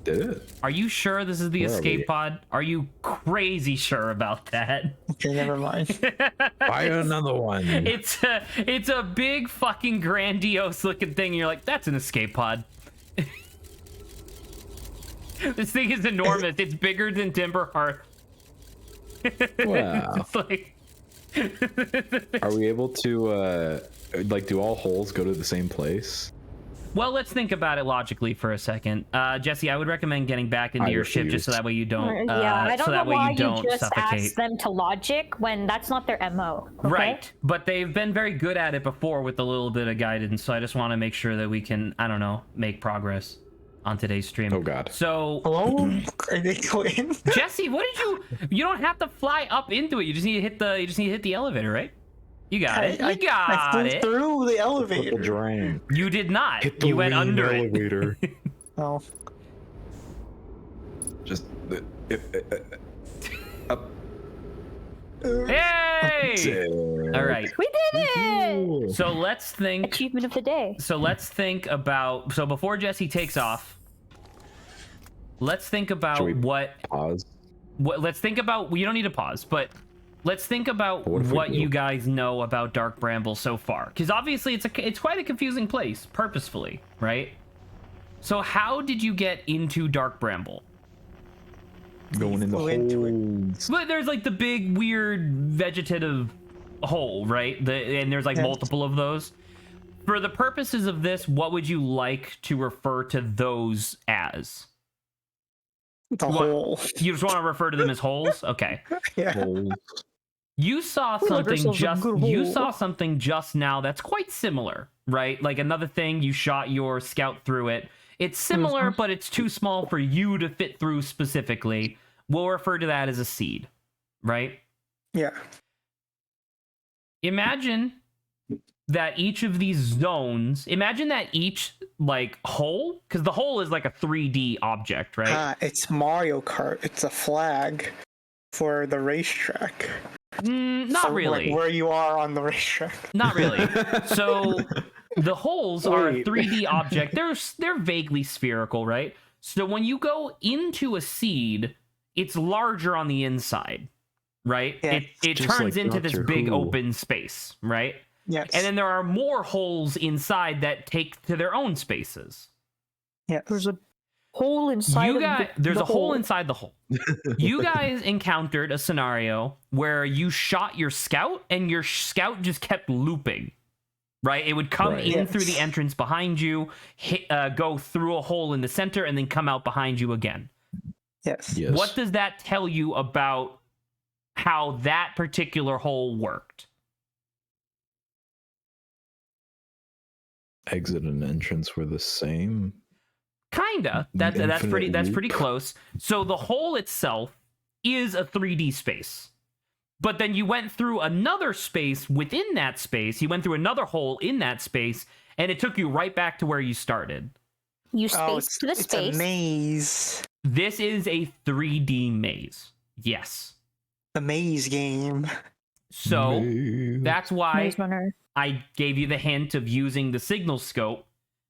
Did it? Are you sure this is the Where are escape we? pod? Are you crazy sure about Okay, never mind. Fire another one. that? It's a big fucking grandiose looking thing. You're like, that's an escape pod. This thing is enormous. It's bigger than Timber Hearth. Wow. It's like Are we able to, like, do all holes go to the same place? well, let's think about it logically for a second. Jesse, I would recommend getting back into I your ship just so refuse. that way you don't. Yeah, I don't so know that way why you don't just suffocate. ask them to logic when that's not their MO. Okay? Right, but they've been very good at it before with a little bit of guidance, so I just want to make sure that we can, I don't know, make progress on today's stream. Oh, God. So, Hello? Are they going? Jesse, what did you don't have to fly up into it. You just need to hit the elevator, right? You got it. You got I flew it. through the The elevator. drain. You did not. Hit the You went main under it. elevator. Oh, Just up. Hey! All right. We did it! So let's think. Achievement of the day. So let's think about. So before Jesse takes off, let's think about Should we what. Pause. Let's think about. You don't need to pause, but let's think about What if we what do? you guys know about Dark Bramble so far, because obviously it's quite a confusing place, purposefully, right? So how did you get into Dark Bramble? Going in the Flew into it. holes. But there's like the big weird vegetative hole, right? And there's like Yes. multiple of those. For the purposes of this, what would you like to refer to those as? the What? hole. You just want to refer to them as holes? Okay. Yeah. Holes. You saw We like something ourselves a good you hole. saw something just now that's quite similar, right? Like another thing, you shot your scout through it. It's similar, but it's too small for you to fit through specifically. We'll refer to that as a seed, right? Yeah. Imagine that each of these zones, imagine that each like hole, because the hole is like a 3D object, right? Ah, it's Mario Kart. It's a flag for the racetrack. Not So, really. Like where you are on the racetrack. Not really. So the holes are a Wait. 3D object. They're vaguely spherical, right? So when you go into a seed, it's larger on the inside, right? Yeah. It Just turns like into this Doctor big Who. open space, right? Yes. And then there are more holes inside that take to their own spaces. yes. There's a hole inside You of guys, the there's a hole hole. inside the hole. You guys encountered a scenario where you shot your scout and your scout just kept looping. Right? It would come Right. in Yes. through the entrance behind you, go through a hole in the center, and then come out behind you again. Yes. Yes. What does that tell you about how that particular hole worked? Exit and entrance were the same. Kinda. That's Infinite pretty loop. close. So the hole itself is a 3D space. But then you went through another space within that space. You went through another hole in that space, and it took you right back to where you started. You Oh, space to the it's space. a maze. This is a 3D maze. Yes. The maze game. So that's why Maze Runner. I gave you the hint of using the signal scope,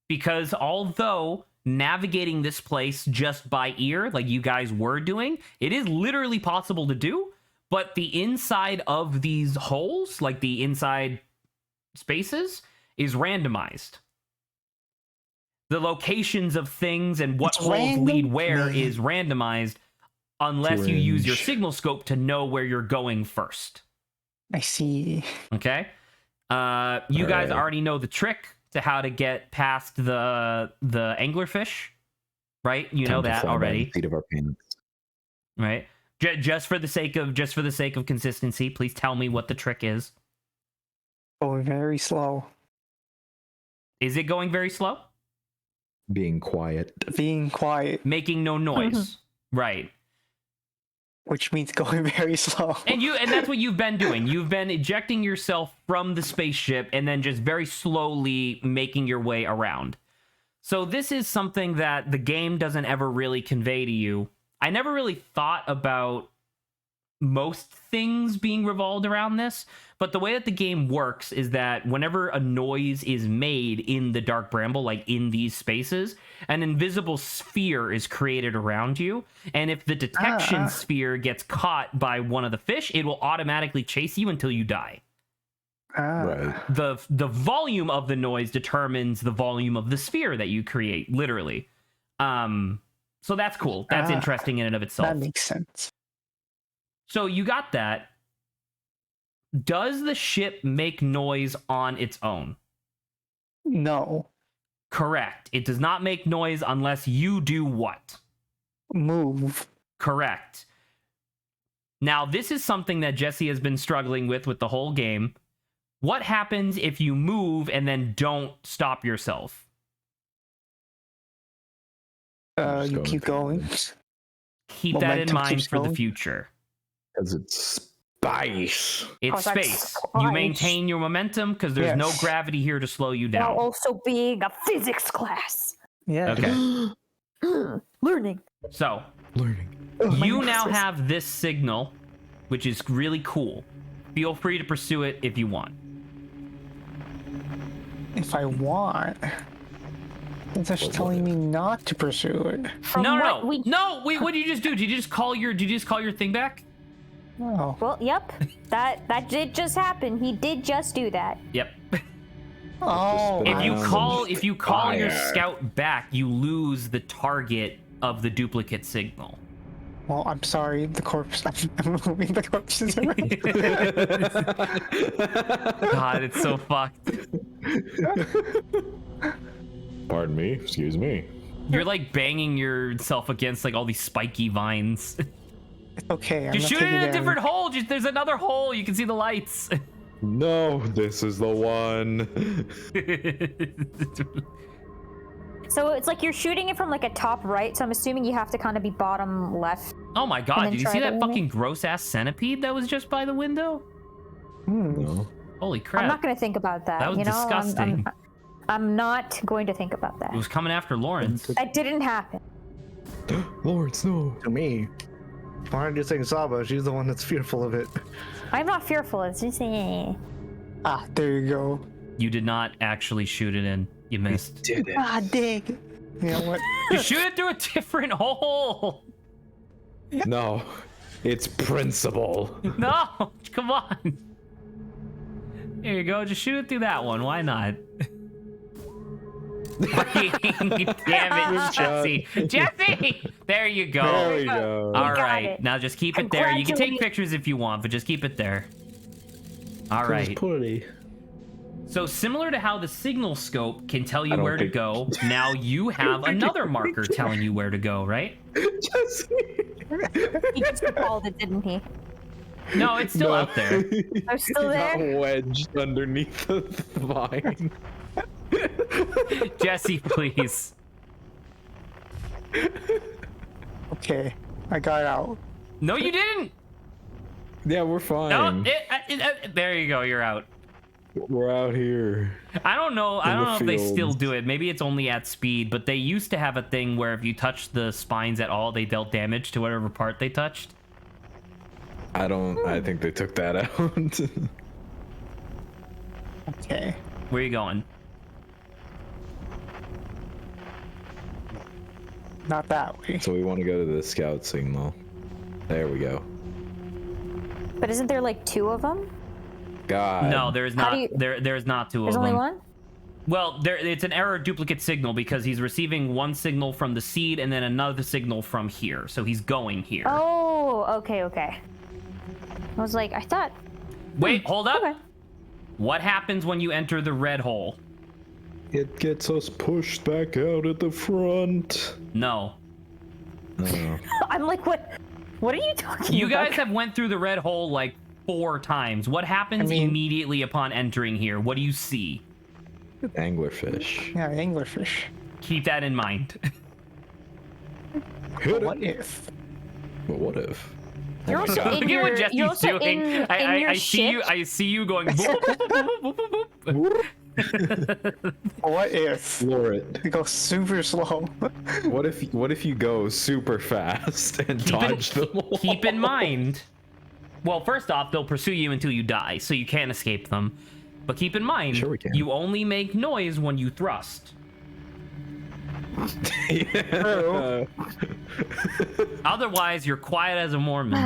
because although navigating this place just by ear, like you guys were doing, it is literally possible to do, but the inside of these holes, like the inside spaces, is randomized. The locations of things and what It's holes random? lead where Man. is randomized unless you use your Cringe. signal scope to know where you're going first. I see. Okay. You guys Alright. already know the trick to how to get past the anglerfish, right? You know Time to that fly by already, the seat of our pants. right? Just for the sake of consistency, please tell me what the trick is. Going very slow. Is it going very slow? Being quiet. Being quiet, Making no noise, right? which means going very slow. And that's what you've been doing. You've been ejecting yourself from the spaceship and then just very slowly making your way around. So this is something that the game doesn't ever really convey to you. I never really thought about most things being revolved around this, but the way that the game works is that whenever a noise is made in the dark bramble, like in these spaces, an invisible sphere is created around you, and if the detection sphere gets caught by one of the fish, it will automatically chase you until you die. Right. The volume of the noise determines the volume of the sphere that you create, literally. So that's cool. That's interesting in and of itself. That makes sense. So you got that. Does the ship make noise on its own? No. Correct. It does not make noise unless you do what? Move. Correct. Now, this is something that Jesse has been struggling with the whole game. What happens if you move and then don't stop yourself? Just You going keep through going. this. Keep that in Momentum mind keeps for the going. future. Because it's spice. It's Oh, that's space. so You nice. maintain your momentum because there's no Yes. gravity here to slow you While down. also being a physics class. Yeah. Okay. Learning. So, Learning. you now have this signal, which is really cool. Feel free to pursue it if you want. If I want. It's just telling me not to pursue it. From No. what we What did you just do? Did you just call your thing back? Oh. Well, yep. That did just happen. He did just do that. Yep. Oh. If you Wow. call your Fire. scout back, you lose the target of the duplicate signal. Well, I'm sorry. The corpse. I'm moving the corpses around. God, it's so fucked. Pardon me. Excuse me. You're like banging yourself against like all these spiky vines. It's okay. I'm Just not shoot it taking in a damage. different hole. There's another hole. You can see the lights. No, this is the one. So it's like you're shooting it from like a top right. So I'm assuming you have to kind of be bottom left. Oh my And god, then did you try see to that win it? fucking gross ass centipede that was just by the window? No. Holy crap. I'm not going to think about that. That was you know? disgusting. I'm not going to think about that. It was coming after Lawrence. That didn't happen. Lawrence, no. To me. Why aren't you saying Saba? She's the one that's fearful of it. I'm not fearful. It's just Ah, there you go. You did not actually shoot it in. You missed. Did it. Ah, dig. You know what? Just shoot it through a different hole. No. It's principle. No, come on. There you go. Just shoot it through that one. Why not? Damn it, Jesse. Jesse! There you go. There we go. All got right. it. Now just keep it there. You can take Congratulations. pictures if you want, but just keep it there. All right. Pretty. So similar to how the signal scope can tell you I don't where to think- go, now you have another marker telling you where to go, right? He just recalled it, didn't he? No, it's still out there. I'm still Not there. wedged underneath the vine. Jesse, please. Okay, I got out. No, you didn't. Yeah, we're fine. No, there you go. You're out. We're out here. I don't know. I In don't the know if they still fields. do it. Maybe it's only at speed, but they used to have a thing where if you touched the spines at all, they dealt damage to whatever part they touched. I think they took that out. Okay. Where are you going? Not that way. So we want to go to the scout signal. There we go. But isn't there like 2 of them? God. No, there's How not. do you- There's not 2 There's of only them. one? Well, it's an error duplicate signal because he's receiving one signal from the seed and then another signal from here. So he's going here. Oh, okay, okay. I was like, I thought. Wait, hold up. Okay. What happens when you enter the red hole? It gets us pushed back out at the front. No. Oh. I'm like, what? What are you talking You about? guys have went through the red hole like 4 times. What happens I mean- immediately upon entering here? What do you see? Anglerfish. Yeah, anglerfish. Keep that in mind. Hit What it. if? But what if? You're Oh my also God. in Look at your, what you're Jesse's also doing. in your I see you. ship. I see you going. boop, boop, boop, boop, boop, boop. What if Floor it. we go super slow? What if you go super fast and Keep in- dodge them all? Keep in mind. Well, first off, they'll pursue you until you die, so you can't escape them. But keep in mind, Sure we can. you only make noise when you thrust. Yeah. Otherwise, you're quiet as a Mormon.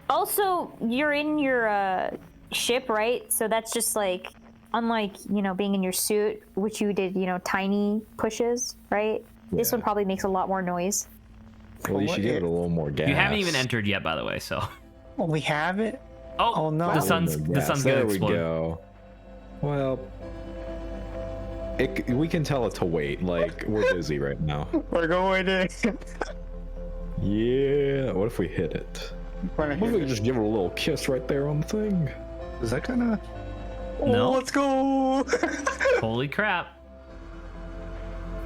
Also, you're in your ship, right? So that's just like, unlike, being in your suit, which you did, tiny pushes, right? This Yeah. one probably makes a lot more noise. Well, you What should give it if- a little more gas. You haven't even entered yet, by the way. So. Oh, we have it? Oh, Oh, no. the sun's There gonna we explode. go. Well, we can tell it to wait. Like, we're busy right now. We're going in. Yeah. What if we hit it? What if we just give it a little kiss right there on the thing? Is that gonna? No. Let's go. Holy crap!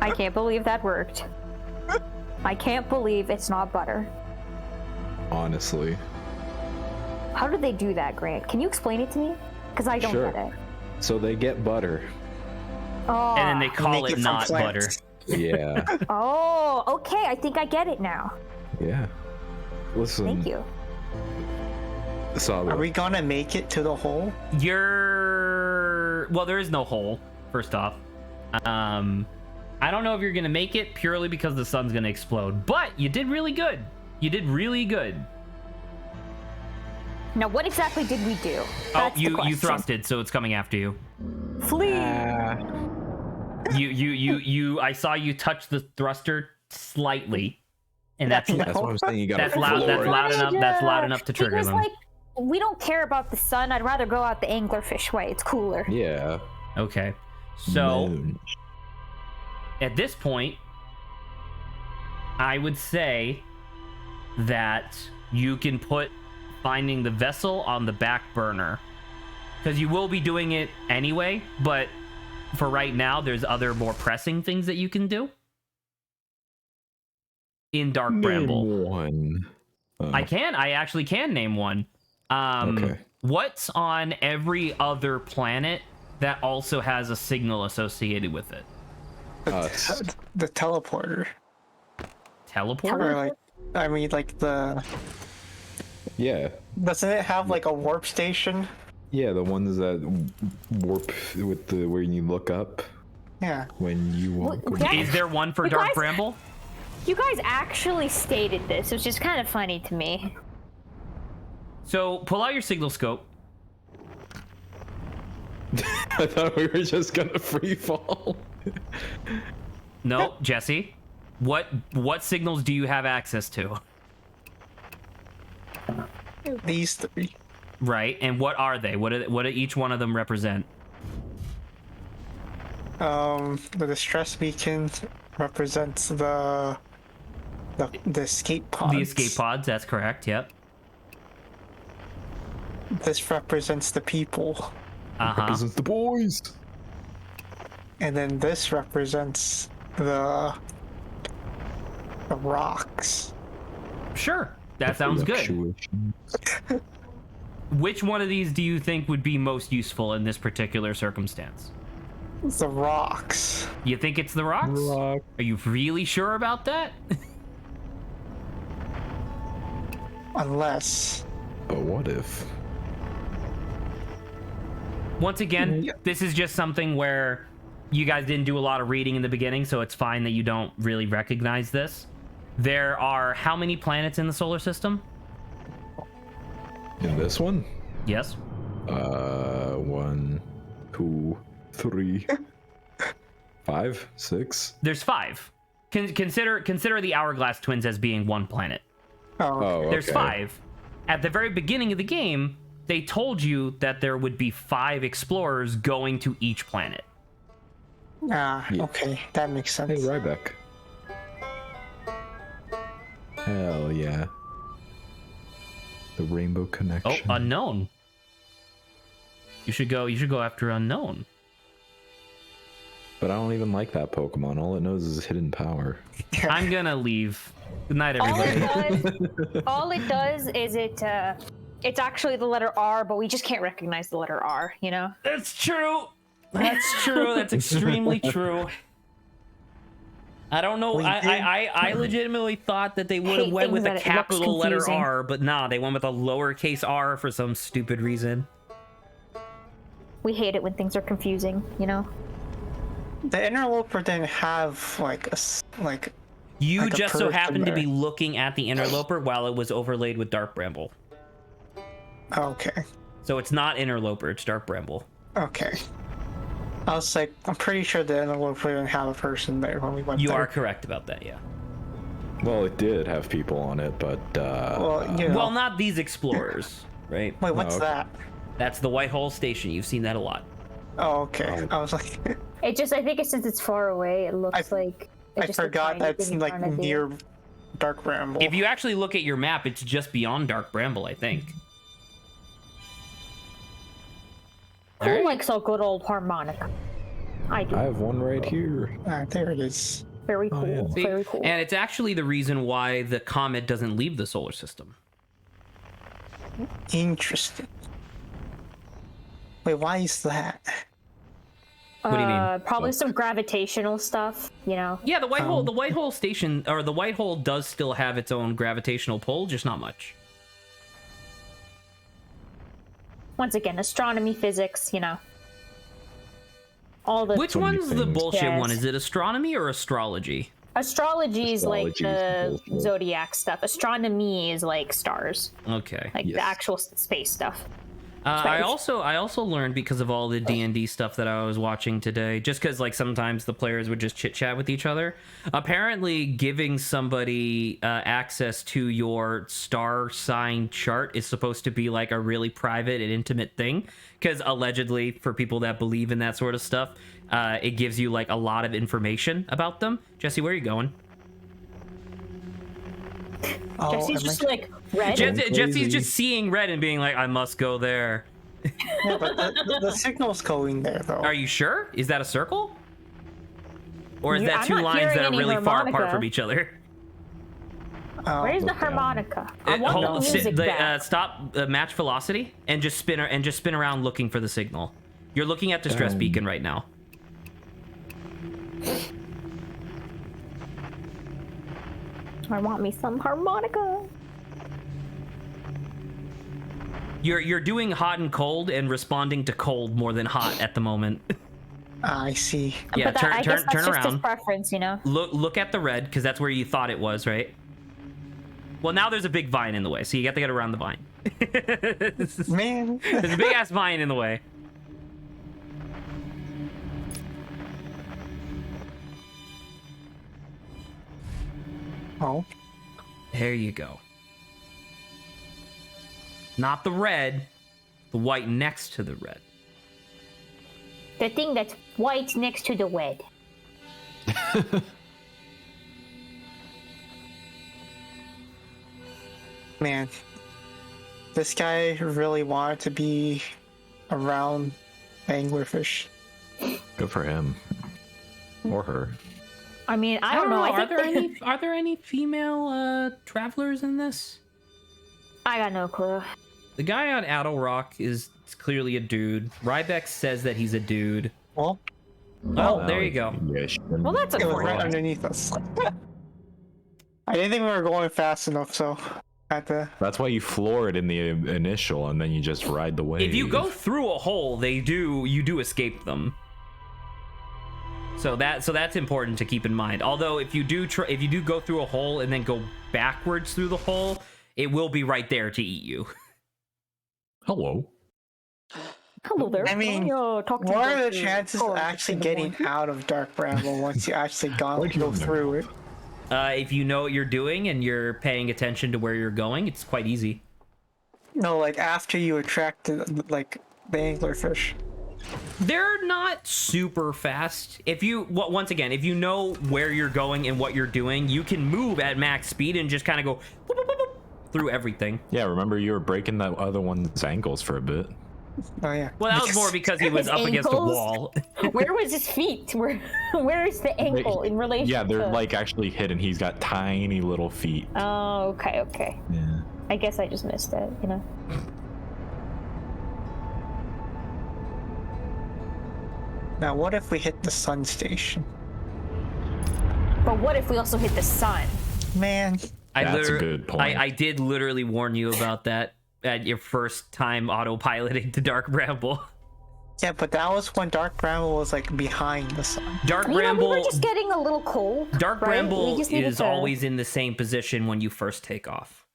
I can't believe that worked. I can't believe it's not butter. Honestly. How did they do that, Grant? Can you explain it to me? Because I don't Sure. get it. So they get butter. Oh, And then they call Make it from not butter. plants. Yeah. oh, okay. I think I get it now. Yeah. Listen. Thank you. Saba, Are we gonna make it to the hole? Well, there is no hole. First off, I don't know if you're gonna make it purely because the sun's gonna explode. But you did really good. You did really good. Now, what exactly did we do? Oh, That's the you question. thrusted, so it's coming after you. Flee. You. I saw you touch the thruster slightly, and that's that's what I'm saying. You gotta that's loud. floor That's it. loud enough. That's loud enough to trigger Because, them. like, we don't care about the sun. I'd rather go out the anglerfish way. It's cooler. Yeah. Okay, so Moon. at this point, I would say that you can put finding the vessel on the back burner, because you will be doing it anyway, but for right now there's other more pressing things that you can do in Dark Bramble. Name one. I actually can name one. Okay. What's on every other planet that also has a signal associated with it? Us. The teleporter. Teleporter? Or like, I mean, like the. Yeah. Doesn't it have like a warp station? Yeah, the ones that warp with the where you look up Yeah. when you walk. Well, that- Is there one for You Dark guys- Bramble? You guys actually stated this, which is kind of funny to me. So pull out your signal scope. I thought we were just gonna free fall. No, Jesse. What signals do you have access to? These 3. Right, and what are they? What do each one of them represent? The distress beacon represents the escape pods. The escape pods. That's correct. Yep. This represents the people, Uh huh. Represents the boys. and then this represents the The rocks. Sure, that sounds good. Fluctuation. Which one of these do you think would be most useful in this particular circumstance? The rocks. You think it's the rocks? Rock. Are you really sure about that? Unless. But what if? Once again, Yeah. this is just something where you guys didn't do a lot of reading in the beginning, so it's fine that you don't really recognize this. There are how many planets in the solar system? In this one? Yes. 1, 2, 3, 5, 6. There's 5. Consider the Hourglass Twins as being one planet. Oh, Oh, There's okay. 5. At the very beginning of the game, they told you that there would be 5 explorers going to each planet. yeah. Yeah. Okay, that makes sense. Hey, Ryback. Hell yeah. The Rainbow Oh, Connection. unknown. You should go after unknown. But I don't even like that Pokemon. All it knows is hidden power. I'm gonna leave. Good night, All everybody. all it does is it's actually the letter R, but we just can't recognize the letter R, you know? That's true. That's true. That's extremely true. I don't know. We I legitimately thought that they would have Hate went with things a that it looks capital letter confusing. R, but nah, they went with a lowercase r for some stupid reason. We hate it when things are confusing, you know? The interloper didn't have like like. You Like a just so person happened to be there. looking at the interloper while it was overlaid with dark bramble. Okay. So it's not interloper, it's dark bramble. Okay. I was like, I'm pretty sure the interloper didn't have a person there when we went You there. are correct about that, yeah. Well, it did have people on it, but Well, you know. Well, not these explorers, right? Wait, what's okay. that? That's the White Hole Station. You've seen that a lot. Oh, okay. I was like, I think it's since it's far away, it looks like it's I just a forgot tiny that's thing like trying to do. near Dark Ramble. If you actually look at your map, it's just beyond Dark Bramble, I think. Who Alright. likes a good old harmonica? I do. I have one right here. There it is. Very Oh, cool. yeah. See, Very cool. and it's actually the reason why the comet doesn't leave the solar system. Interesting. Wait, why is that? What do you mean? Probably some gravitational stuff, you know? Yeah, the White Hole Station, or the White Hole does still have its own gravitational pull, just not much. Once again, astronomy, physics, you know. All the Which So many one's the things. bullshit Yes. one? Is it astronomy or astrology? astrology is like Astrology is the bullshit. zodiac stuff. Astronomy is like stars, Okay. like Yes. the actual space stuff. I also learned because of all the D&D stuff that I was watching today, just because like sometimes the players would just chit chat with each other. Apparently, giving somebody access to your star sign chart is supposed to be like a really private and intimate thing, because allegedly, for people that believe in that sort of stuff, it gives you like a lot of information about them. Jesse, where are you going? Oh, Jesse's am just I- like red. Jesse's crazy. just seeing red and being like, I must go there. Yeah, but the signal's going there though. Are you sure? Is that a circle? Or is that I'm two not lines hearing that are any really far apart harmonica. from each other? Where's the look down. harmonica? I want the music back. Stop match velocity and just spin around looking for the signal. You're looking at distress Damn. beacon right now. I want me some harmonica. You're doing hot and cold and responding to cold more than hot at the moment. I see. Yeah, but I guess that's turn just his around. preference, you know. Look at the red, because that's where you thought it was, right? Well, now there's a big vine in the way, so you got to get around the vine. Man. There's a big ass vine in the way. Oh. There you go. Not the red, the white next to the red. The thing that's white next to the red. Man. This guy really wanted to be around anglerfish. Good for him. Or her. I mean, I don't know. I think Are there any female travelers in this? I got no clue. The guy on Adel Rock is clearly a dude. Rybeck says that he's a dude. Well, Oh, there you go. Well, that's it was right unfortunate. underneath us. I didn't think we were going fast enough, so had to. That's why you floor it in the initial, and then you just ride the wave. If you go through a hole, you do escape them. So that's important to keep in mind. Although if you do go through a hole and then go backwards through the hole, it will be right there to eat you. Hello. Hello there. I mean, talk to what you are about the your chances of colors actually in the getting morning. out of Dark Bramble once you actually go through it? If you know what you're doing and you're paying attention to where you're going, it's quite easy. No, like after you attract the anglerfish. They're not super fast. Once again, if you know where you're going and what you're doing, you can move at max speed and just kind of go boop, boop, boop, boop, through everything. Yeah, remember you were breaking that other one's ankles for a bit. Oh yeah. Well, that was more because he was His up against a ankles? wall. Where was his feet? Where is the ankle in relation? Yeah, they're to... like actually hidden. He's got tiny little feet. Oh, okay. Yeah. I guess I just missed it. You know. Now, what if we hit the sun station? But what if we also hit the sun? Man, That's a good point. I did literally warn you about that at your first time autopiloting to Dark Bramble. yeah, but that was when Dark Bramble was like behind the sun. Dark You know, we Bramble. were just getting a little cold. Dark right? Bramble We just needed is to- always in the same position when you first take off.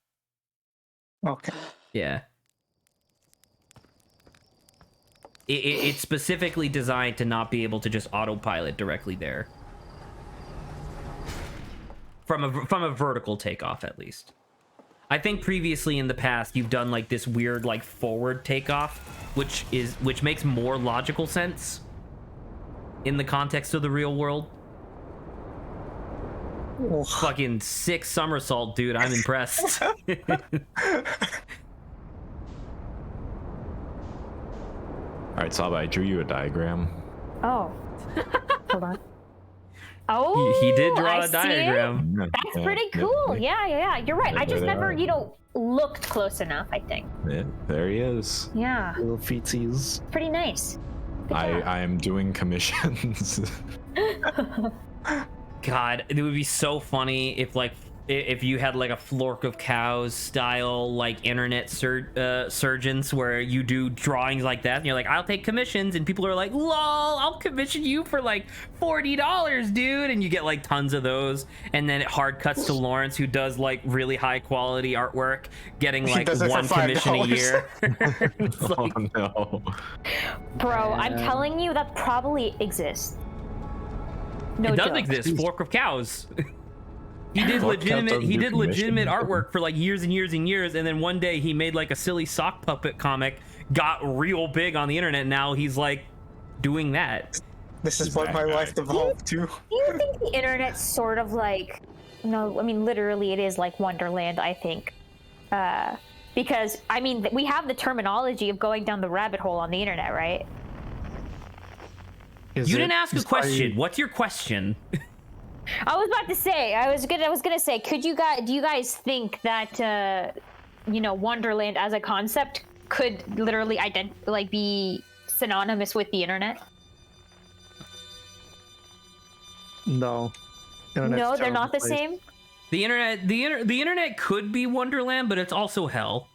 Okay. Yeah. It's specifically designed to not be able to just autopilot directly there. From a vertical takeoff, at least. I think previously in the past you've done like this weird like forward takeoff, which makes more logical sense in the context of the real world. Oof. Fucking sick somersault, dude. I'm impressed. All right, Saba, I drew you a diagram. Oh. Hold on. Oh, he did draw I a see it. Mm-hmm. diagram. That's pretty cool. Yeah. You're right. I just never, looked close enough, I think. Yeah, there he is. Yeah. Little feetsies. Pretty nice. Good job. I am doing commissions. God, it would be so funny if you had like a Flork of Cows style like internet surgeons where you do drawings like that and you're like, I'll take commissions, and people are like, lol, I'll commission you for like $40, dude, and you get like tons of those, and then it hard cuts to Lawrence, who does like really high quality artwork, getting like does it for one commission a $5. year. It's Oh like, no. Bro, I'm telling you, that probably exists. No it does joke. exist. Fork of Cows. He did Fork of Cows doesn't do legitimate commission. artwork for like years and years and years, and then one day he made like a silly sock puppet comic, got real big on the internet, and now he's like doing that. This is what that my guy. life evolved to. Do you think the internet's sort of like, no, I mean, literally it is like Wonderland, I think. Because, I mean, we have the terminology of going down the rabbit hole on the internet, right? You didn't ask a question. What's your question? I was about to say, I was gonna say, do you guys think that, Wonderland as a concept could literally be synonymous with the internet? No. No, they're not the same? The internet could be Wonderland, but it's also hell.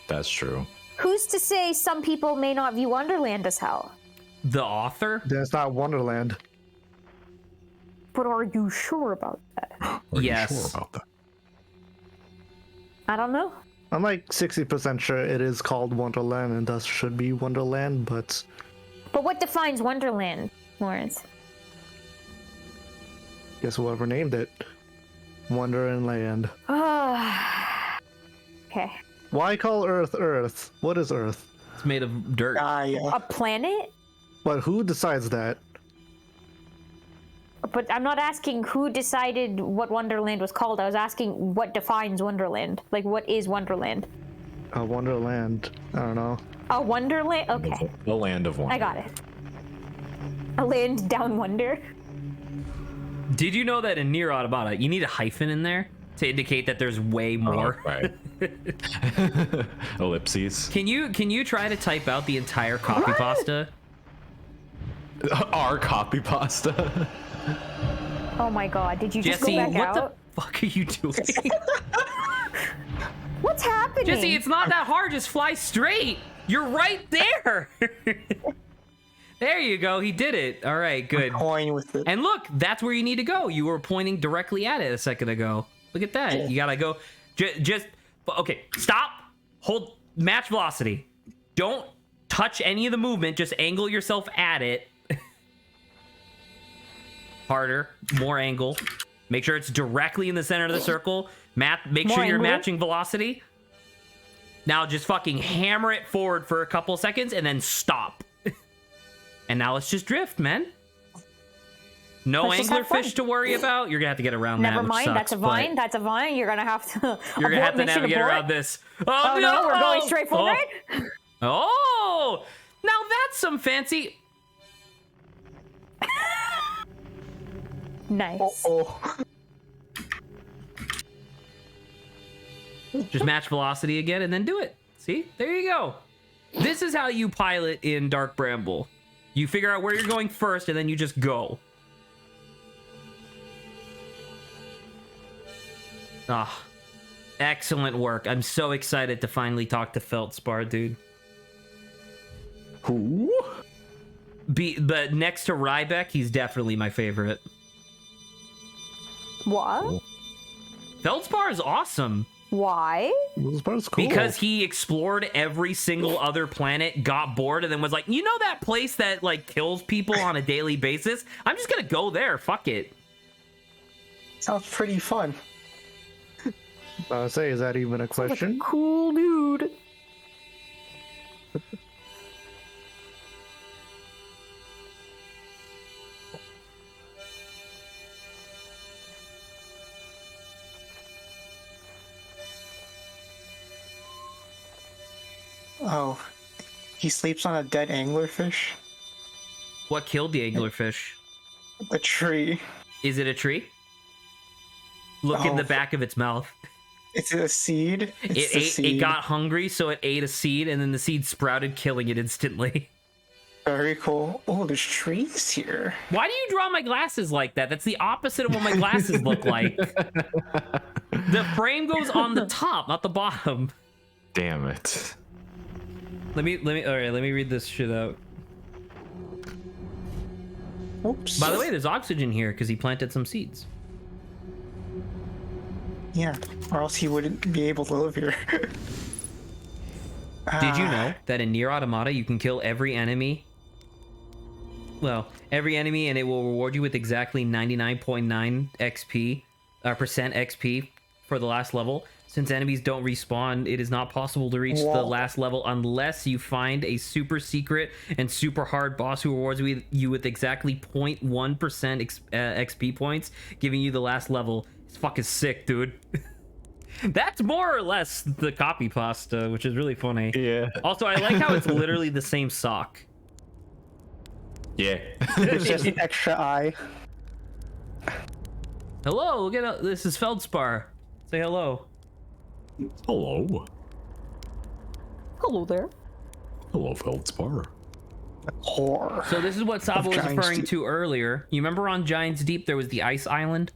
That's true. Who's to say some people may not view Wonderland as hell? The author? Then it's not Wonderland. But are you sure about that? Are you Yes. sure about that? I don't know. I'm like 60% sure it is called Wonderland and thus should be Wonderland, but But what defines Wonderland, Lawrence? guess whoever named it. Wonder and Land. Okay. Why call Earth Earth? What is Earth? It's made of dirt. Yeah. A planet? But who decides that? But I'm not asking who decided what Wonderland was called. I was asking what defines Wonderland. Like, what is Wonderland? Wonderland. I don't know. A Wonderland? Okay, The land of wonder. I got it. A land down wonder. Did you know that in Nier Automata, you need a hyphen in there to indicate that there's way more? Oh, right. Ellipses. Can you try to type out the entire copy pasta? Our copy pasta. Oh my god, did you just Jesse, go back what out? the fuck are you doing? What's happening? Jesse, it's not that hard. Just fly straight. You're right there. There you go. He did it. All right, good. Coin with it. And look, that's where you need to go. You were pointing directly at it a second ago. Look at that. Yeah. You gotta go. Just okay. Stop. Hold. Match velocity. Don't touch any of the movement. Just angle yourself at it. Harder. More angle. Make sure it's directly in the center of the circle. Make More sure you're angle? matching velocity. Now just fucking hammer it forward for a couple seconds and then stop. And now let's just drift, man. No Let's just have fun. anglerfish to worry about. You're gonna have to get around that. Never which mind, sucks, that's a but vine. That's a vine. You're gonna have to. You're gonna have to abort mission, navigate abort. around this. Oh no, we're going straight forward. Oh, now that's some fancy. Nice. Oh. Just match velocity again and then do it. See, there you go. This is how you pilot in Dark Bramble. You figure out where you're going first and then you just go. Ah, excellent work. I'm so excited to finally talk to Feldspar, dude. Who? But next to Rybeck, he's definitely my favorite. What? Feldspar is awesome Why? This part's cool. because he explored every single other planet, got bored, and then was like, you know that place that like kills people on a daily basis? I'm just gonna go there. Fuck it. Sounds pretty fun. Say, is that even a question? Cool dude. Oh, he sleeps on a dead anglerfish. What killed the anglerfish? A tree. Is it a tree? Look in the Oh. back of its mouth. It's a seed. It's the It seed. got hungry, so it ate a seed, and then the seed sprouted, killing it instantly. Very cool. Oh, there's trees here. Why do you draw my glasses like that? That's the opposite of what my glasses look like. The frame goes on the top, not the bottom. Damn it. Let me read this shit out. Oops. By the way, there's oxygen here because he planted some seeds. Yeah, or else he wouldn't be able to live here. Did you know that in Nier Automata you can kill every enemy? Well, every enemy, and it will reward you with exactly 99.9 XP, percent XP for the last level. Since enemies don't respawn, it is not possible to reach the Whoa. last level unless you find a super secret and super hard boss who rewards you with exactly 0.1% XP points, giving you the last level. It's fucking sick, dude. That's more or less the copy pasta, which is really funny. Yeah. Also, I like how it's literally the same sock. Yeah. It's just an extra eye. Hello, look at this is Feldspar. Say hello. Hello. Hello there. Hello, Feldspar. Whore. So this is what Sabo was Giants referring Deep. to earlier. You remember on Giants Deep there was the ice island?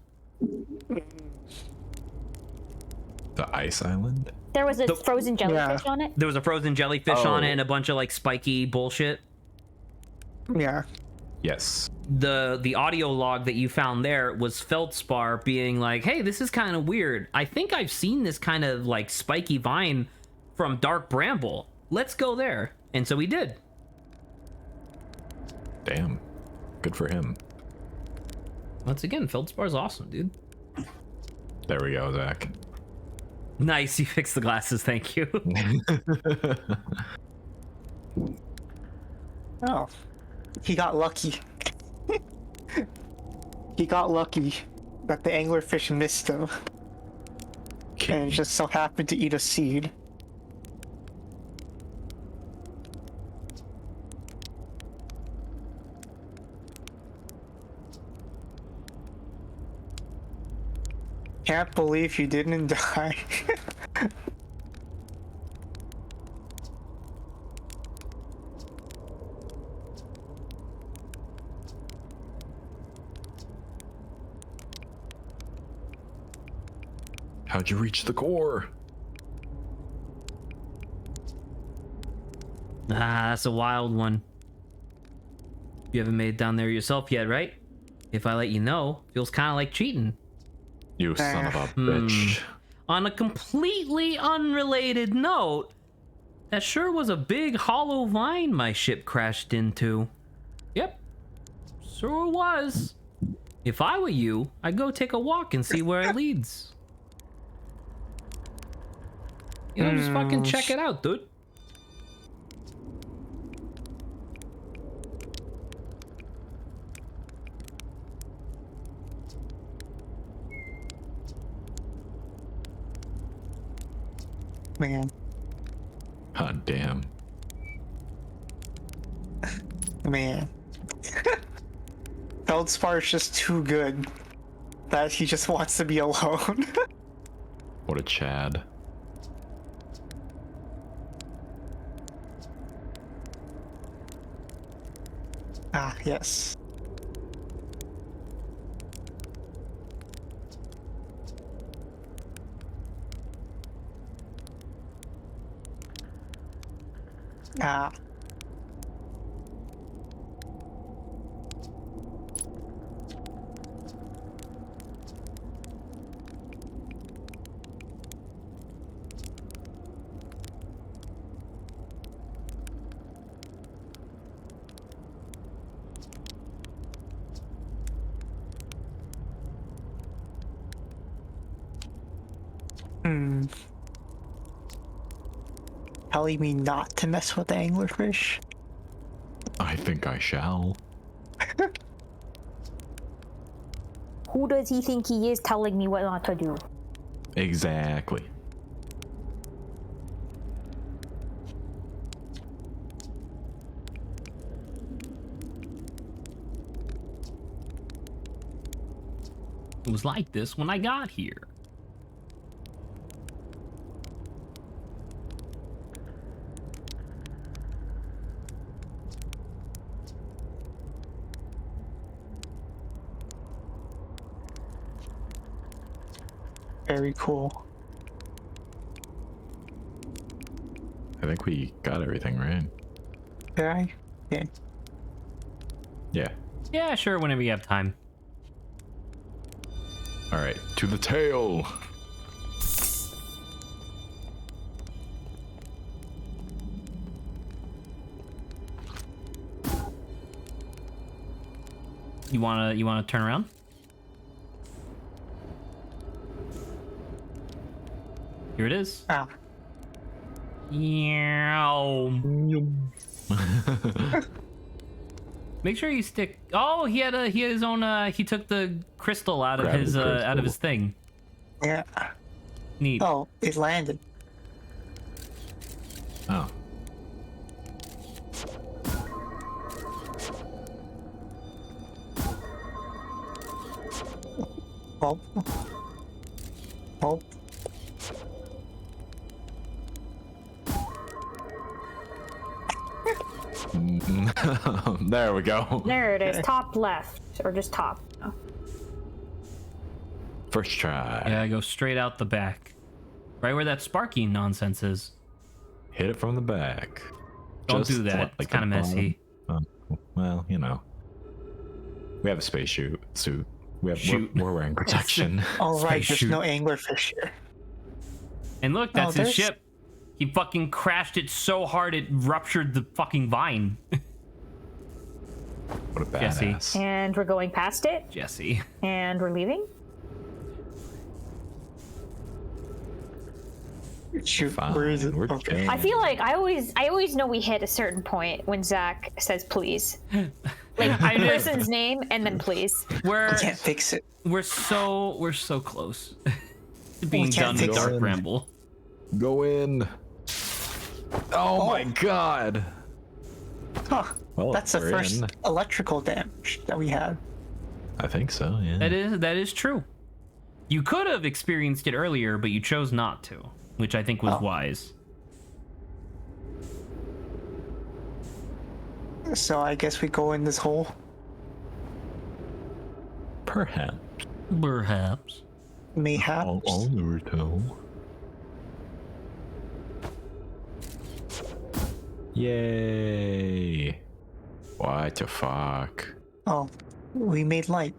The ice island? There was a frozen jellyfish Yeah. on it. There was a frozen jellyfish on it Oh. and a bunch of like spiky bullshit. Yeah. Yes. The audio log that you found there was Feldspar being like, hey, this is kind of weird. I think I've seen this kind of like spiky vine from Dark Bramble. Let's go there. And so we did. Damn. Good for him. Once again, Feldspar's awesome, dude. There we go, Zach. Nice, you fixed the glasses, thank you. Oh. He got lucky. He got lucky that the anglerfish missed him and just so happened to eat a seed. Can't believe you didn't die. How'd you reach the core? Ah, that's a wild one. You haven't made it down there yourself yet, right? If I let you know, feels kind of like cheating. You son of a bitch. On a completely unrelated note, that sure was a big hollow vine my ship crashed into. Yep, sure was. If I were you, I'd go take a walk and see where it leads. You know, just fucking check it out, dude. Man, God damn. man. Feldspar is just too good that he just wants to be alone. What a Chad. Ah, yes. Ah. Telling me not to mess with the anglerfish? I think I shall. Who does he think he is telling me what not to do? Exactly. It was like this when I got here. Very cool. I think we got everything, right? Did I? Yeah. Yeah. Yeah, sure, whenever you have time. All right, to the tail. You wanna turn around? Here it is. Ah. Meow. Make sure you stick. Oh, he had his own. He took the crystal out of Grabbed his the out of his crystal. thing. Yeah. Neat. Oh, it landed. Oh. Oh. Oh. There we go. There it is, top left, or just top. Oh. First try. Yeah, go straight out the back, right where that sparky nonsense is. Hit it from the back. Don't Just do that. like It's kind of the bottom. messy. Well, you know. We have a space suit. Shoot. We're wearing protection. All right, Space there's shoot. no anglerfish here. And look, that's Oh, his there's- ship. He fucking crashed it so hard it ruptured the fucking vine. What a Jesse. badass. And we're going past it, Jesse. and we're leaving. Shoot, Fine, where is it? we're Okay. chilling. I feel like I always know we hit a certain point when Zach says please. Like I did. person's name and then please. We're Can't fix it. we're so close to being can't done with fix Dark it. Ramble. Go in. Oh my god. Huh. Well, That's the we're first in. electrical damage that we had. I think so, yeah. That is true. You could have experienced it earlier, but you chose not to, which I think was wise. So I guess we go in this hole. Perhaps. Perhaps. Mayhaps. I'll never tell. Yay! What the fuck? Oh, we made light.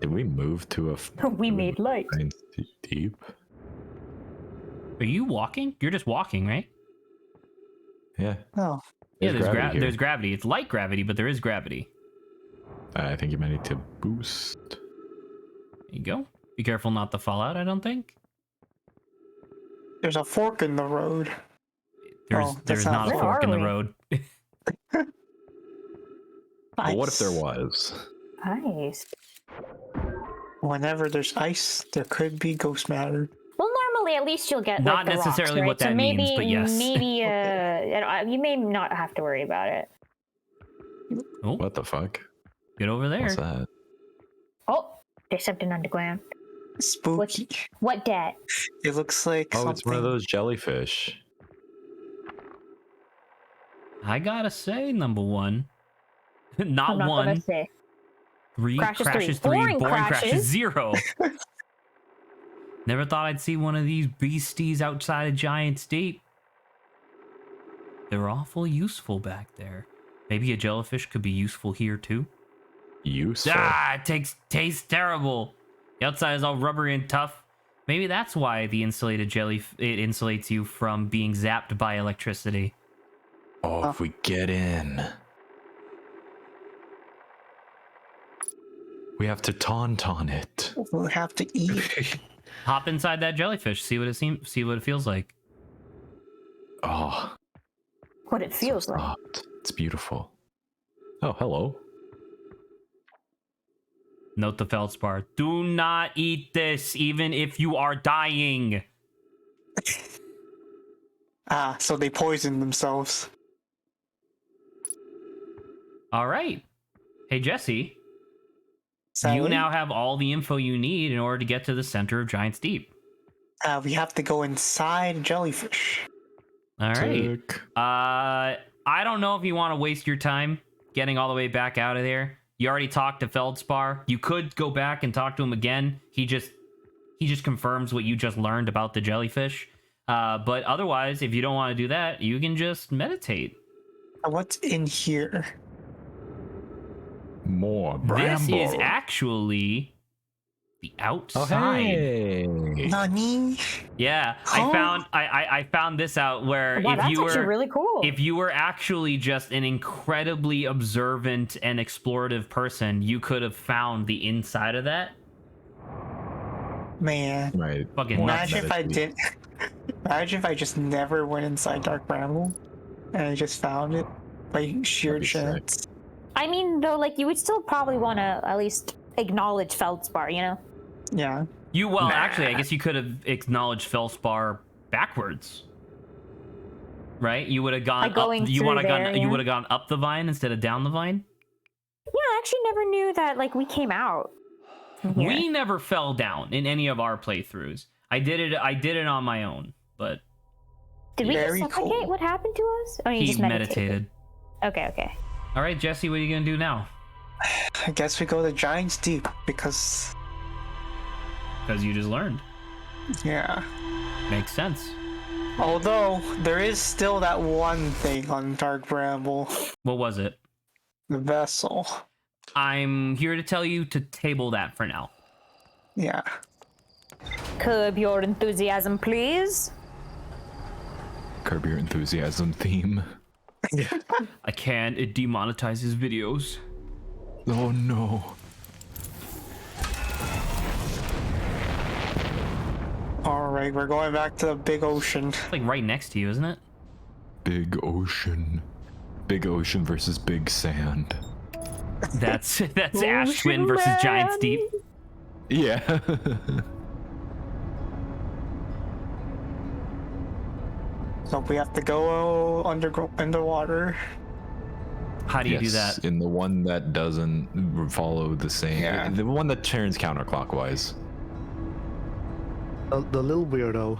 Did we move to a? We made light. Deep. Are you walking? You're just walking, right? Yeah. Oh, Yeah, gravity here. there's gravity. It's light gravity, but there is gravity. I think you might need to boost. There you go. Be careful not to fall out, I don't think. there's a fork in the road. There's Oh, there's that's not a Where fork in the are we? road. But what if there Ice. was? Nice. Whenever there's ice, there could be ghost matter. Well, normally at least you'll get Not like, the necessarily rocks, what right? that so maybe, means, but yes. Maybe you may not have to worry about it. Oh, What the fuck? get over there. What's that? Oh, there's something underground. Spooky. What dat? It looks like Oh, something. it's one of those jellyfish. I gotta say, number one. Not I'm not one. gonna say. Three Crashes crashes, three. three, Boring crashes crashes. 0. Never thought I'd see one of these beasties outside of Giant's Deep. They're awful useful back there. Maybe a jellyfish could be useful here too. Useful. Ah, it tastes terrible. The outside is all rubbery and tough. Maybe that's why the insulated jelly it insulates you from being zapped by electricity. Oh, if we get in, we have to taunt on it. We'll have to eat. Hop inside that jellyfish, see what it feels like. Oh, What it feels like. soft. It's beautiful. Oh, hello. Note the feldspar. Do not eat this, even if you are dying. So they poisoned themselves. All right. Hey, Jesse. Sally? You now have all the info you need in order to get to the center of Giant's Deep. We have to go inside jellyfish. All right. Tick. I don't know if you want to waste your time getting all the way back out of there. You already talked to Feldspar. You could go back and talk to him again. He just confirms what you just learned about the jellyfish. But otherwise, if you don't want to do that, you can just meditate. What's in here? More bramble. This is actually the outside. Oh, hey. Nani? Yeah, Huh? I found this out where Wow, if that's you actually were really cool. if you were actually just an incredibly observant and explorative person, you could have found the inside of that. Man. Right. Fucking More nuts. Imagine if I meditate. didn't. Imagine if I just never went inside Dark Bramble and I just found it by sheer That'd be sick. chance. I mean, though, like, you would still probably want to at least acknowledge Feldspar, you know? Yeah. Actually, I guess you could have acknowledged Felspar backwards. Right? You would have gone By going up, you through would have gone there, you yeah. would have gone up the vine instead of down the vine. Yeah, I actually never knew that, like, we came out from here. We never fell down in any of our playthroughs. I did it on my own, but Did we just Very suffocate? cool. What happened to us? Oh, you he just meditated. meditated. Okay. All right, Jesse, what are you going to do now? I guess we go to Giant's Deep because, Because you just learned. yeah. Makes sense. Although, there is still that one thing on Dark Bramble. What was it? The vessel. I'm here to tell you to table that for now. Yeah. Curb your enthusiasm, please. Curb Your Enthusiasm theme. I can't. It demonetizes videos. Oh no. Alright, we're going back to the big ocean. It's like right next to you, isn't it? Big ocean. Big ocean versus big sand. That's Ashwin versus Giant's Deep. Yeah. So we have to go underwater. How do you do that? In the one that doesn't follow the same. Yeah. The one that turns counterclockwise. The little weirdo.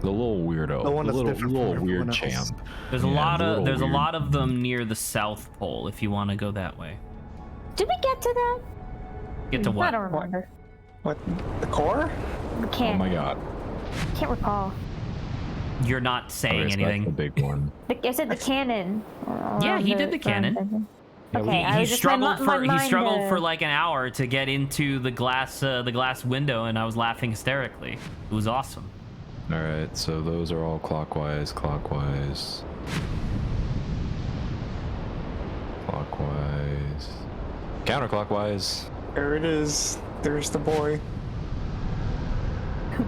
The little weirdo. The one the that's different from little everyone weird else. champ. There's Yeah, the little there's a weird- lot of them near the South Pole if you want to go that way. Did we get to that? Get to I what? don't remember. What? The core? We Oh can't. my god. Can't recall. You're not saying Okay, so anything. That's the big one. I said the cannon. Yeah, he did the cannon. Yeah, Okay, I He was just my struggled for mind, he struggled for like an hour to get into the glass window, and I was laughing hysterically. It was awesome. All right, so those are all clockwise, clockwise, clockwise, counterclockwise. There it is. There's the boy.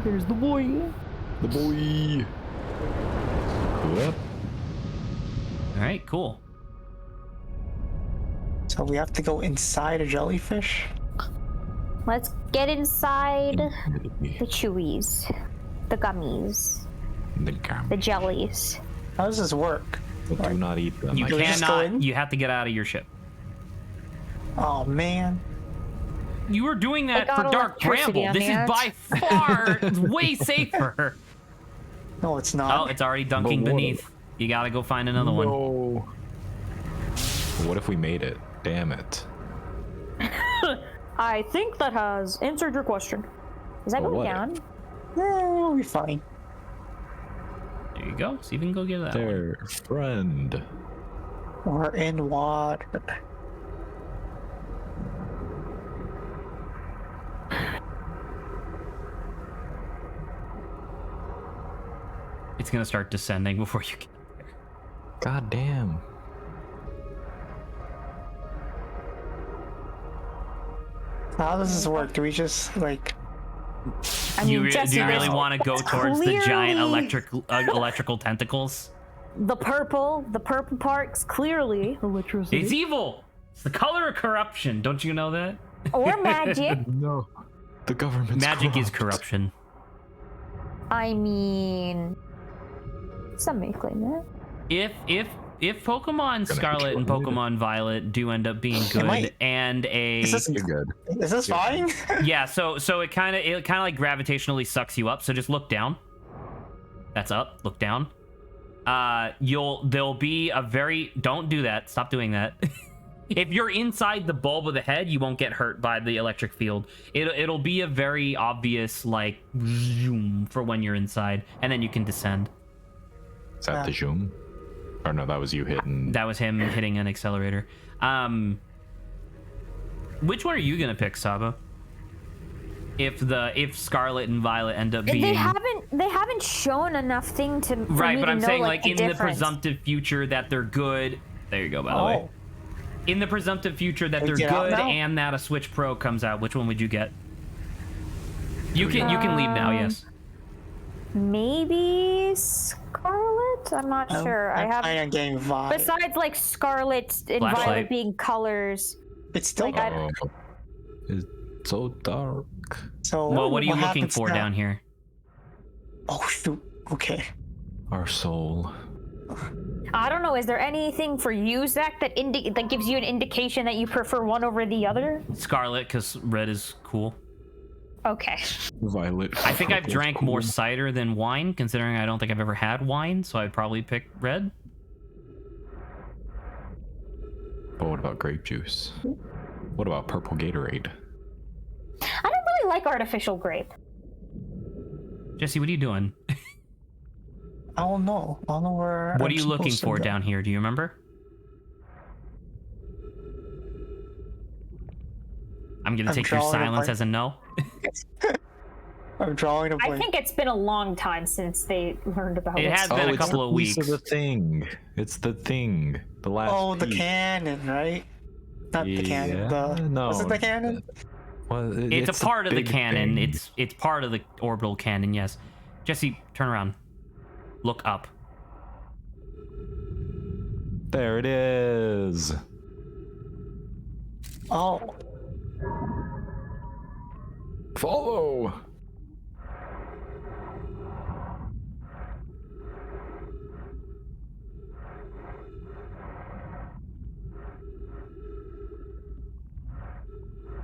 There's the boy. The boy. Yep. All right, cool. So we have to go inside a jellyfish? Let's get inside the chewies, the gummies, The gum. the jellies. How does this work? But do not eat them. You Can we just go in? cannot. You have to get out of your ship. Oh man. You were doing that got for Dark electricity Bramble. on This the is edge. by far way safer. No, it's Oh, not. it's already dunking But what- beneath. You gotta go find another one. No. What if we made it? Damn it. I think that has answered your question. Is that Well, going what? down? We'll be fine. There you go. See if you can go get that one. There, friend. We're in water. It's gonna start descending before you get. God damn. How does this work? Do we just like? I Do you, mean, Jesse, do you really there's want to go towards the giant clearly- electrical tentacles? the purple parts clearly electricity It's evil. It's the color of corruption. Don't you know that? or magic. No. The government's Magic is corrupt. corruption. I mean, some may claim that. If Pokemon Scarlet and control it. Pokemon Violet do end up being good might- and a Is this, You're good. is this fine? yeah, so it kind of like gravitationally sucks you up. So just look down. That's up. Look down. There'll be a very don't do that. Stop doing that. If you're inside the bulb of the head, you won't get hurt by the electric field. It'll be a very obvious like zoom for when you're inside, and then you can descend. Is that the zoom? Or no, that was you hitting. That was him hitting an accelerator. Which one are you gonna pick, Saba? If Scarlet and Violet end up being They haven't shown enough thing to for right, me but to I'm know, saying like in the difference. presumptive future that they're good. There you go. By the way, Oh, in the presumptive future that they're get out good now? and that a Switch Pro comes out, which one would you get? You can leave now. Yes. Maybe Scarlet. I'm not sure. I have. am getting vibe. Besides, like Scarlet and Flashlight. Violet being colors. It's still like, I- dark. Oh, it's so dark. So Well, what are you looking happens for now? down here? Oh shoot. Okay. Our soul. I don't know. Is there anything for you, Zach, that that gives you an indication that you prefer one over the other? Scarlet, because red is cool. Okay. Violet. I think I've purple's drank cool. more cider than wine, considering I don't think I've ever had wine, so I'd probably pick red. But what about grape juice? What about purple Gatorade? I don't really like artificial grape. Jesse, what are you doing? I don't know. I don't know where. What I'm are you looking supposed to for go. down here? Do you remember? I'm gonna I'm take your drawing a silence blank. as a no. I'm drawing a I blank. think it's been a long time since they learned about It it. has been a it's couple the of piece weeks. of the thing. It's the thing. The last. Oh, the piece. cannon, right? Not the cannon. Yeah, The no. Was it the cannon? Well, It's a part of the big cannon. thing. It's part of the orbital cannon. Yes. Jesse, turn around. Look up. There it is. Oh, Follow.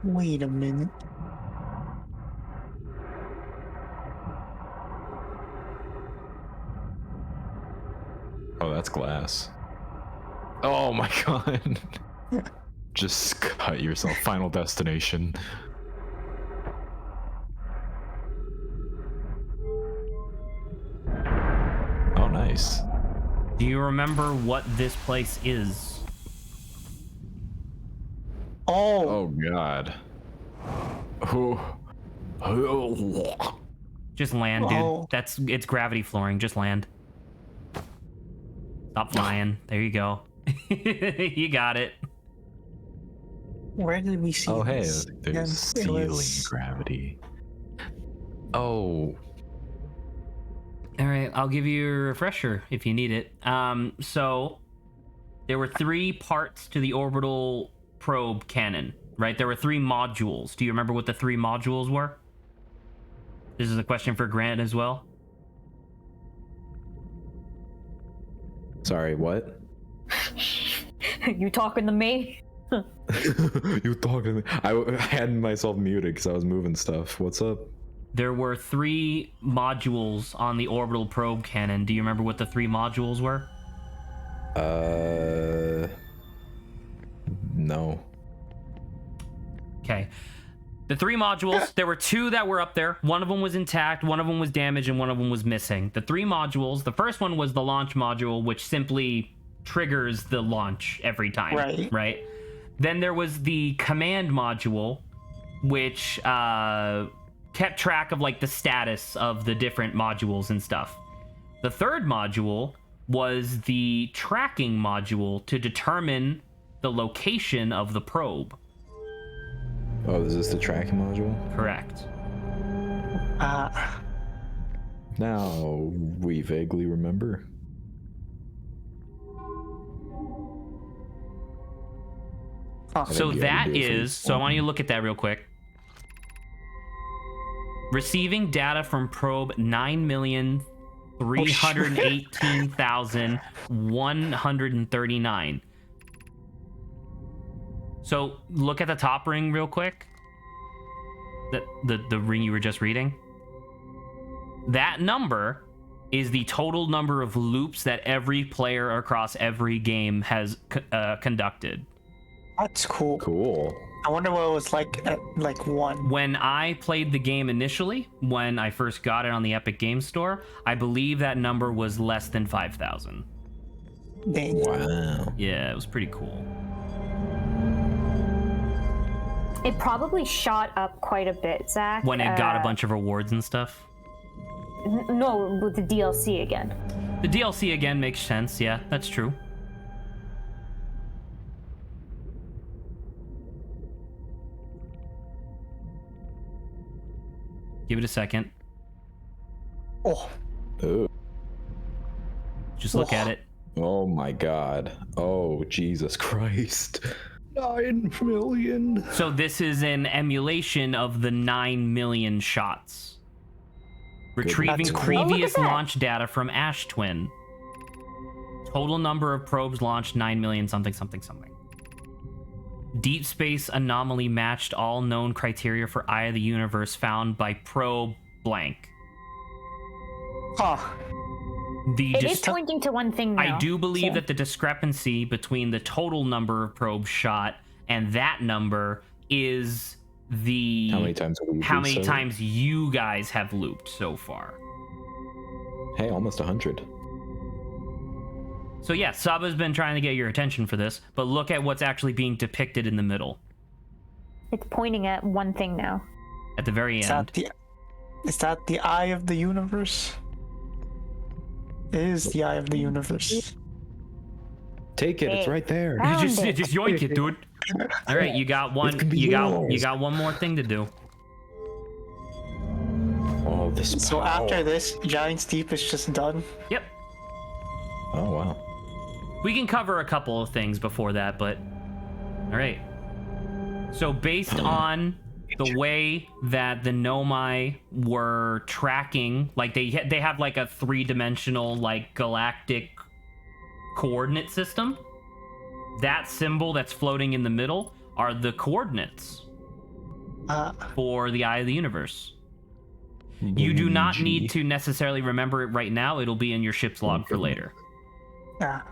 wait a minute. that's glass. Oh my god. Just cut yourself. Final destination. Oh, nice. Do you remember what this place is? Oh, Oh god. Oh. Just land, dude. Oh. It's gravity flooring. Just land. Stop flying. There you go. You got it. where did we see Oh, hey, this? there's Again, it ceiling was- gravity. Oh, All right, I'll give you a refresher if you need it. So there were 3 parts to the orbital probe cannon, right? There were 3 modules. Do you remember what the 3 modules were? This is a question for Grant as well. sorry, what? You talking to me? You talking to me? I had myself muted because I was moving stuff. What's up? There were 3 modules on the orbital probe cannon. Do you remember what the 3 modules were? No. Okay. The 3 modules, there were 2 that were up there. One of them was intact, one of them was damaged, and one of them was missing. The 3 modules, the first one was the launch module, which simply triggers the launch every time. Right? Then there was the command module, which kept track of like the status of the different modules and stuff. The third module was the tracking module to determine the location of the probe. Oh, is this the tracking module? Correct. Now we vaguely remember. So think you that had to do it for is, so I want you to look at that real quick. Receiving data from probe 9,318,139. So look at the top ring real quick. The ring you were just reading. That number is the total number of loops that every player across every game has conducted. That's cool. Cool. I wonder what it was like at like 1. When I played the game initially, when I first got it on the Epic Games Store, I believe that number was less than 5,000. Dang. Wow. Yeah, it was pretty cool. It probably shot up quite a bit, Zach. When it got a bunch of rewards and stuff. No, with the DLC again. The DLC again makes sense, yeah, that's true. Give it a second. Oh, Ooh. Just look at it. Oh my god. Oh, Jesus Christ. 9 million. So this is an emulation of the 9 million shots. Retrieving That's cool. previous Oh, look at that. launch data from Ash Twin. Total number of probes launched 9 million something something something. Deep space anomaly matched all known criteria for Eye of the Universe found by probe blank. huh. It is pointing to one thing now. I do believe so- that the discrepancy between the total number of probes shot and that number is the How many times have we how many reset? times you guys have looped so far. Hey, almost 100. So yeah, Saba's been trying to get your attention for this, but look at what's actually being depicted in the middle It's pointing at one thing now. at the very end. Is that the eye of the universe? It is the eye of the universe. Take it, it's Hey. right there. Found just it. yoink it, dude. All right, you got one. It can be You yours. got one more thing to do. Oh, this So power. after this, Giant's Deep is just done. Yep. Oh, wow. We can cover a couple of things before that, but all right. So based on the way that the Nomai were tracking, like they have like a 3-dimensional like galactic coordinate system. That symbol that's floating in the middle are the coordinates for the Eye of the Universe. You do not need to necessarily remember it right now. It'll be in your ship's log for later.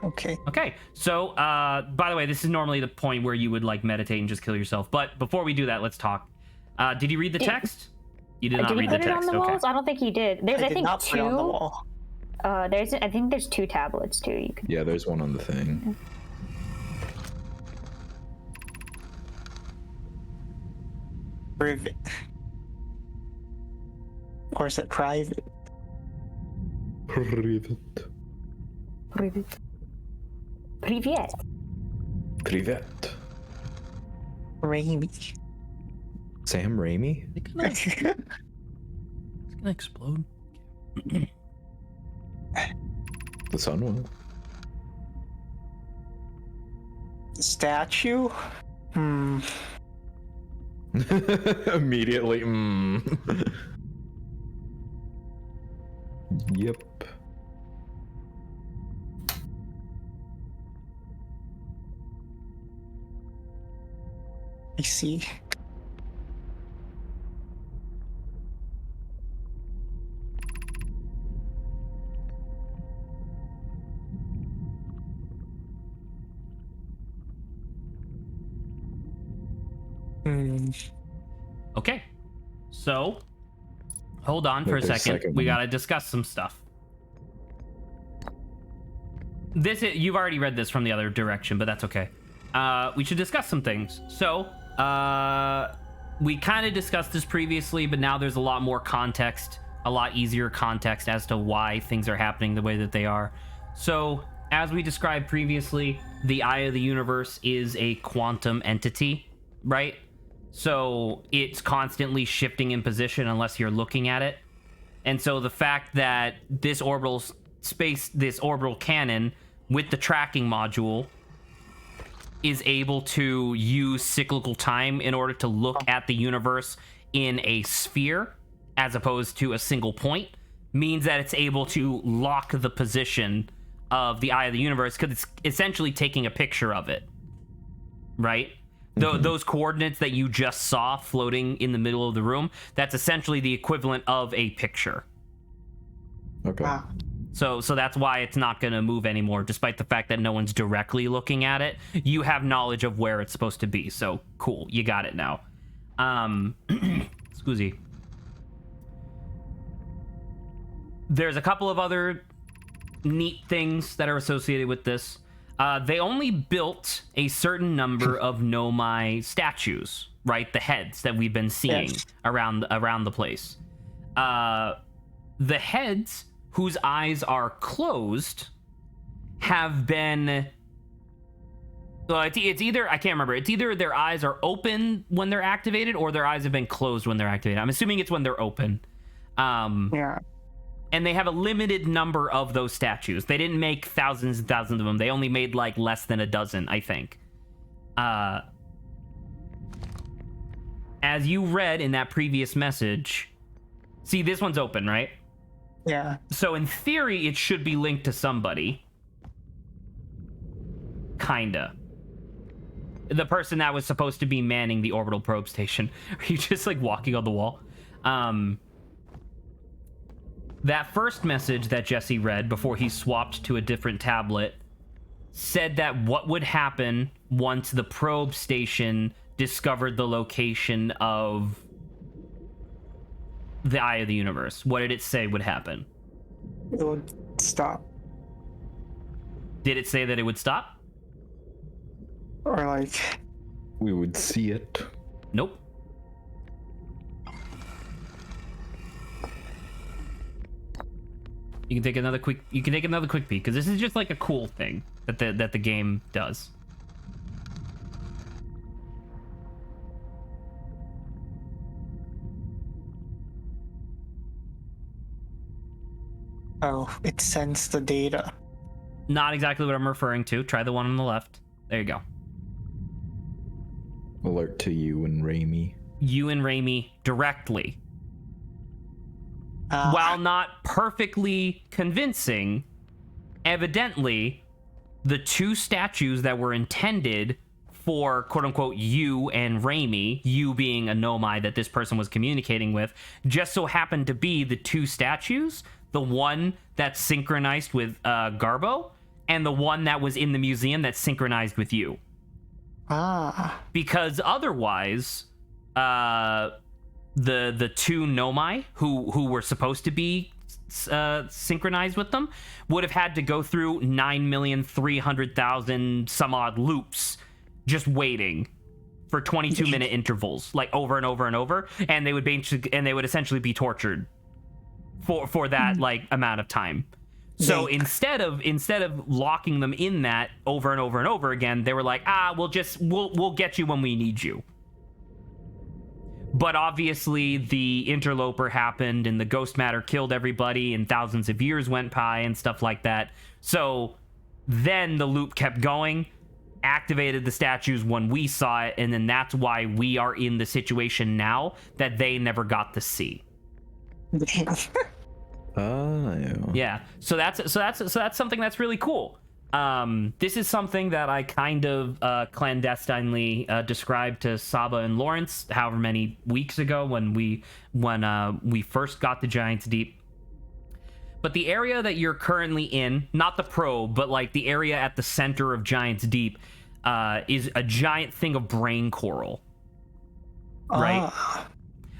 Okay. Okay, so by the way, this is normally the point where you would like meditate and just kill yourself. But before we do that, let's talk. Did you read the text? You did not Did he read put the it text. on the Okay. walls? I don't think he did. There's, I I did think, not put it on the two. wall. I think there's 2 tablets too. You could. Yeah, there's one on the thing. Private. Or is it private? Privet. Привет. Привет. Privet. Rainy. Sam Raimi? It's gonna explode. The sun will. Statue? Hmm. Immediately. Yep. I see. Hmm. Okay, so hold on for a There's a second. second We one. gotta discuss some stuff. You've already read this from the other direction, but that's okay. We should discuss some things. So, we kind of discussed this previously, but now there's a lot more context, a lot easier context as to why things are happening the way that they are. So, as we described previously, the Eye of the Universe is a quantum entity, right? So, it's constantly shifting in position unless you're looking at it. And so the fact that this orbital cannon with the tracking module is able to use cyclical time in order to look at the universe in a sphere as opposed to a single point means that it's able to lock the position of the Eye of the Universe because it's essentially taking a picture of it, right? Those coordinates that you just saw floating in the middle of the room, that's essentially the equivalent of a picture. Okay. Wow. So that's why it's not going to move anymore, despite the fact that no one's directly looking at it. You have knowledge of where it's supposed to be. So cool, you got it now. Scusi. There's a couple of other neat things that are associated with this. They only built a certain number of Nomai statues, right? The heads that we've been seeing Yes. around the place. The heads whose eyes are closed have been... Well, it's either... I can't remember. It's either their eyes are open when they're activated or their eyes have been closed when they're activated. I'm assuming it's when they're open. Yeah. And they have a limited number of those statues. They didn't make thousands and thousands of them. They only made like less than a dozen, I think. As you read in that previous message... See, this one's open, right? Yeah. So in theory, it should be linked to somebody. Kinda. The person that was supposed to be manning the orbital probe station. Are you just like walking on the wall? That first message that Jesse read before he swapped to a different tablet said that what would happen once the probe station discovered the location of the Eye of the Universe. What did it say would happen? It would stop. Did it say that it would stop? Or like... We would see it. Nope. You can take another quick peek because this is just like a cool thing that the game does. Oh, it sends the data. Not exactly what I'm referring to. Try the one on the left. There you go. Alert to you and Raimi. You and Raimi directly. While not perfectly convincing, evidently, the two statues that were intended for quote-unquote you and Raimi, you being a Nomai that this person was communicating with, just so happened to be the two statues. The one that's synchronized with Garbo and the one that was in the museum that's synchronized with you. Ah. Because otherwise, the two Nomai who were supposed to be synchronized with them would have had to go through 9,300,000 some odd loops just waiting for 22-minute intervals, like over and over and over, and they would essentially be tortured for that like amount of time. So instead of locking them in that over and over and over again, they were like, we'll get you when we need you. But obviously the interloper happened and the ghost matter killed everybody and thousands of years went by and stuff like that. So then the loop kept going, activated the statues when we saw it, and then that's why we are in the situation now that they never got to see. Yeah. So that's something that's really cool. This is something that I kind of clandestinely described to Saba and Lawrence however many weeks ago when we first got to Giants Deep. But the area that you're currently in, not the probe, but like the area at the center of Giants Deep, is a giant thing of brain coral. Right?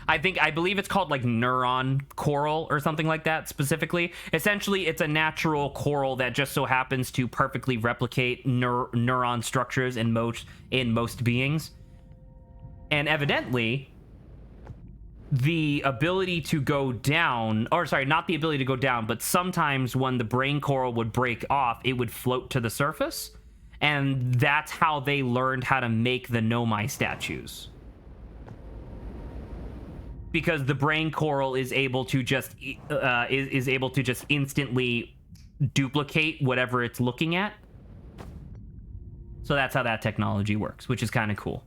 I believe it's called like neuron coral or something like that specifically. Essentially, it's a natural coral that just so happens to perfectly replicate neuron structures in most beings. And evidently, the ability to go down, or sorry, not the ability to go down, but sometimes when the brain coral would break off, it would float to the surface. And that's how they learned how to make the Nomai statues. Because the brain coral is able to just instantly duplicate whatever it's looking at. So that's how that technology works, which is kind of cool.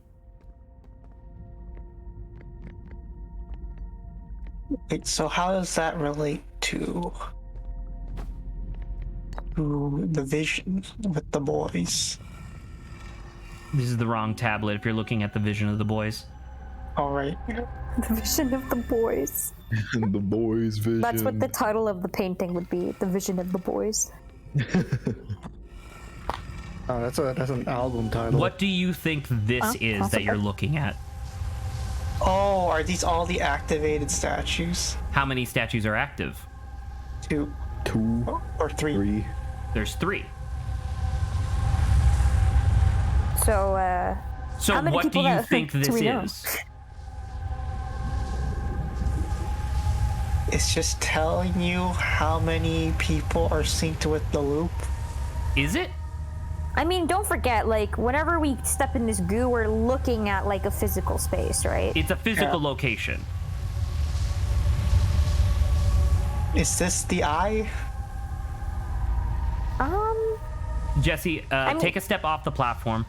Wait, so how does that relate to the vision with the boys? This is the wrong tablet if you're looking at the vision of the boys. All right. The vision of the boys. The boys' vision. That's what the title of the painting would be. The vision of the boys. Oh, that's an album title. What do you think this is that you're looking at? Oh, are these all the activated statues? How many statues are active? 2 or 3. 3. There's 3. So how many what do people you that- think this do we know? is? It's just telling you how many people are synced with the loop. Is it? I mean, don't forget, like, whenever we step in this goo, we're looking at, like, a physical space, right? It's a physical location. Is this the eye? Jesse, take a step off the platform.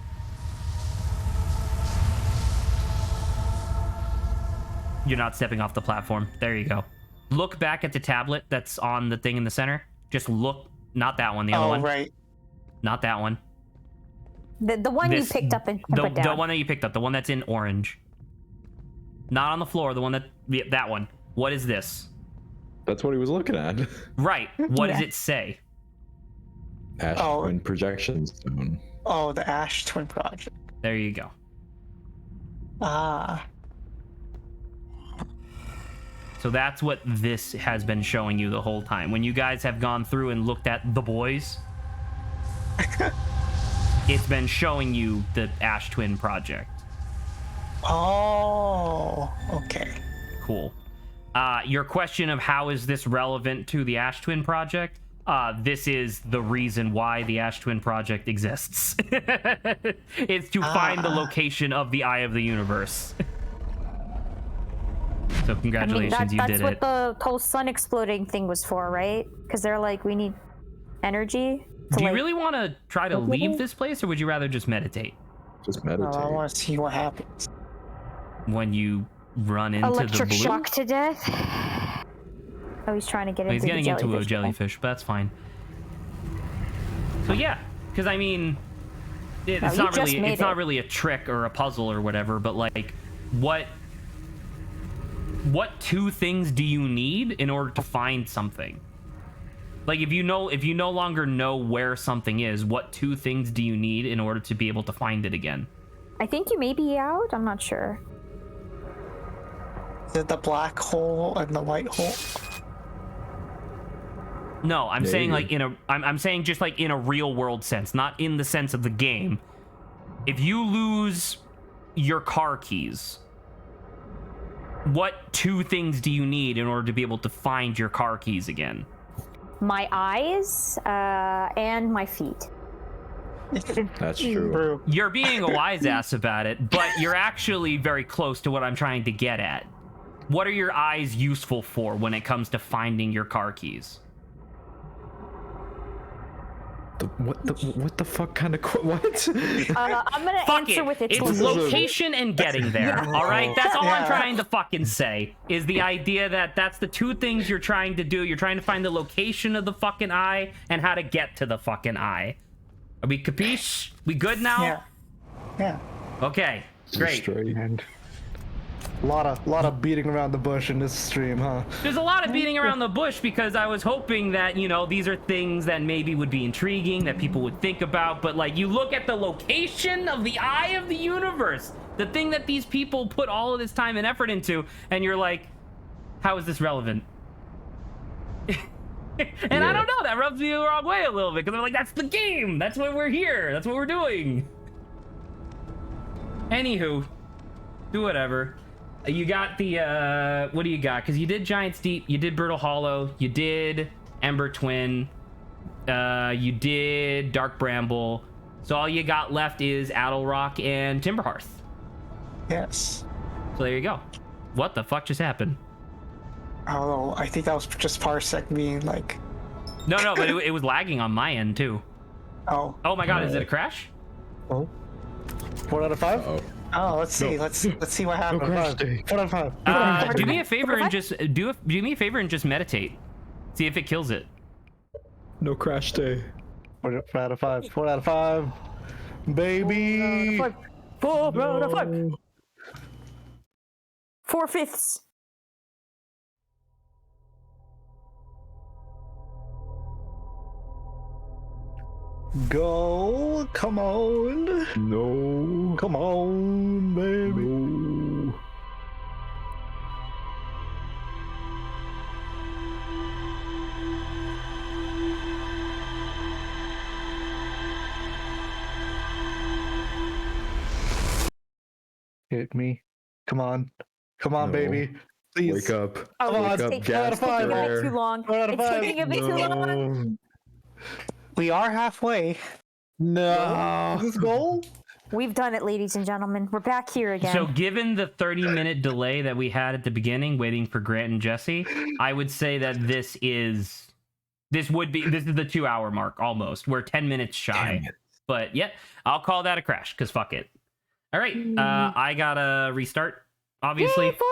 You're not stepping off the platform. There you go. Look back at the tablet that's on the thing in the center. Just look, not that one, the other one. Oh, right. Not that one. The one you picked up and put down. The one that you picked up, the one that's in orange. Not on the floor, the one that one. What is this? That's what he was looking at. Right. What does it say? Ash Twin Projection Stone. Oh, the Ash Twin Project. There you go. Ah. So that's what this has been showing you the whole time. When you guys have gone through and looked at the boys, it's been showing you the Ash Twin Project. Oh, okay. Cool. Your question of how is this relevant to the Ash Twin Project? This is the reason why the Ash Twin Project exists. It's to find the location of the Eye of the Universe. So congratulations, you did that's it. what the whole sun exploding thing was for, right? Because they're like, we need energy. Do you really want to try to leave this place, or would you rather just meditate? Just meditate. I want to see what happens. When you run into electric the blue? shock to death? Oh, he's trying to get into He's getting the into a jellyfish. jellyfish, but that's fine. So yeah, because I mean, it's not really a trick or a puzzle or whatever, but like, what 2 things do you need in order to find something? Like if you no longer know where something is, what 2 things do you need in order to be able to find it again? I think you may be out. I'm not sure. Is it the black hole and the white hole? No, I'm saying Maybe. like I'm saying just like in a real world sense, not in the sense of the game. If you lose your car keys, what 2 things do you need in order to be able to find your car keys again? My eyes and my feet. That's true. You're being a wise ass about it, but you're actually very close to what I'm trying to get at. What are your eyes useful for when it comes to finding your car keys? What the fuck kind of what? I'm gonna Fuck answer it. with its It's location and getting there. Yeah. All right, that's all I'm Yeah. trying to fucking say. Is the idea that that's the 2 things you're trying to do. You're trying to find the location of the fucking eye and how to get to the fucking eye. Are we capiche? We good now? Yeah. Yeah. Okay, great. Straight. And a lot of beating around the bush in this stream, huh? There's a lot of beating around the bush because I was hoping that, you know, these are things that maybe would be intriguing, that people would think about, but like you look at the location of the eye of the universe, the thing that these people put all of this time and effort into, and you're like, how is this relevant? And I don't know, that rubs me the wrong way a little bit because I'm like, that's the game, that's why we're here, that's what we're doing. Anywho, do whatever. You got the, what do you got? Because you did Giant's Deep, you did Brutal Hollow, you did Ember Twin, you did Dark Bramble. So all you got left is Addle Rock and Timberhearth. Yes. So there you go. What the fuck just happened? I don't know. I think that was just Parsec being like, No, but it was lagging on my end too. oh. Oh my god, is it a crash? Oh. 4 out of 5? Oh, Oh, let's see. Let's see what No happens. crash day. 4 out of 5. Do me a favor and just do me a favor and just meditate. See if it kills it. no crash day. 4 out of 5. 4 out of 5. Baby. 4 out of 5. 4/5. Go. Come on. No. Come on, baby. No. Hit me. Come on. Come on, No. baby. Please. Wake up. Oh, Come on. it's up, taking, gas it's taking a bit there. too long. 4 out of It's 5. taking a bit too long. We are halfway. No. Is this goal? We've done it, ladies and gentlemen. We're back here again. So given the 30-minute delay that we had at the beginning waiting for Grant and Jesse, I would say that this is the 2-hour mark almost. We're 10 minutes shy. Damn it. But yeah, I'll call that a crash because fuck it. All right, I gotta restart, obviously. Yay, 4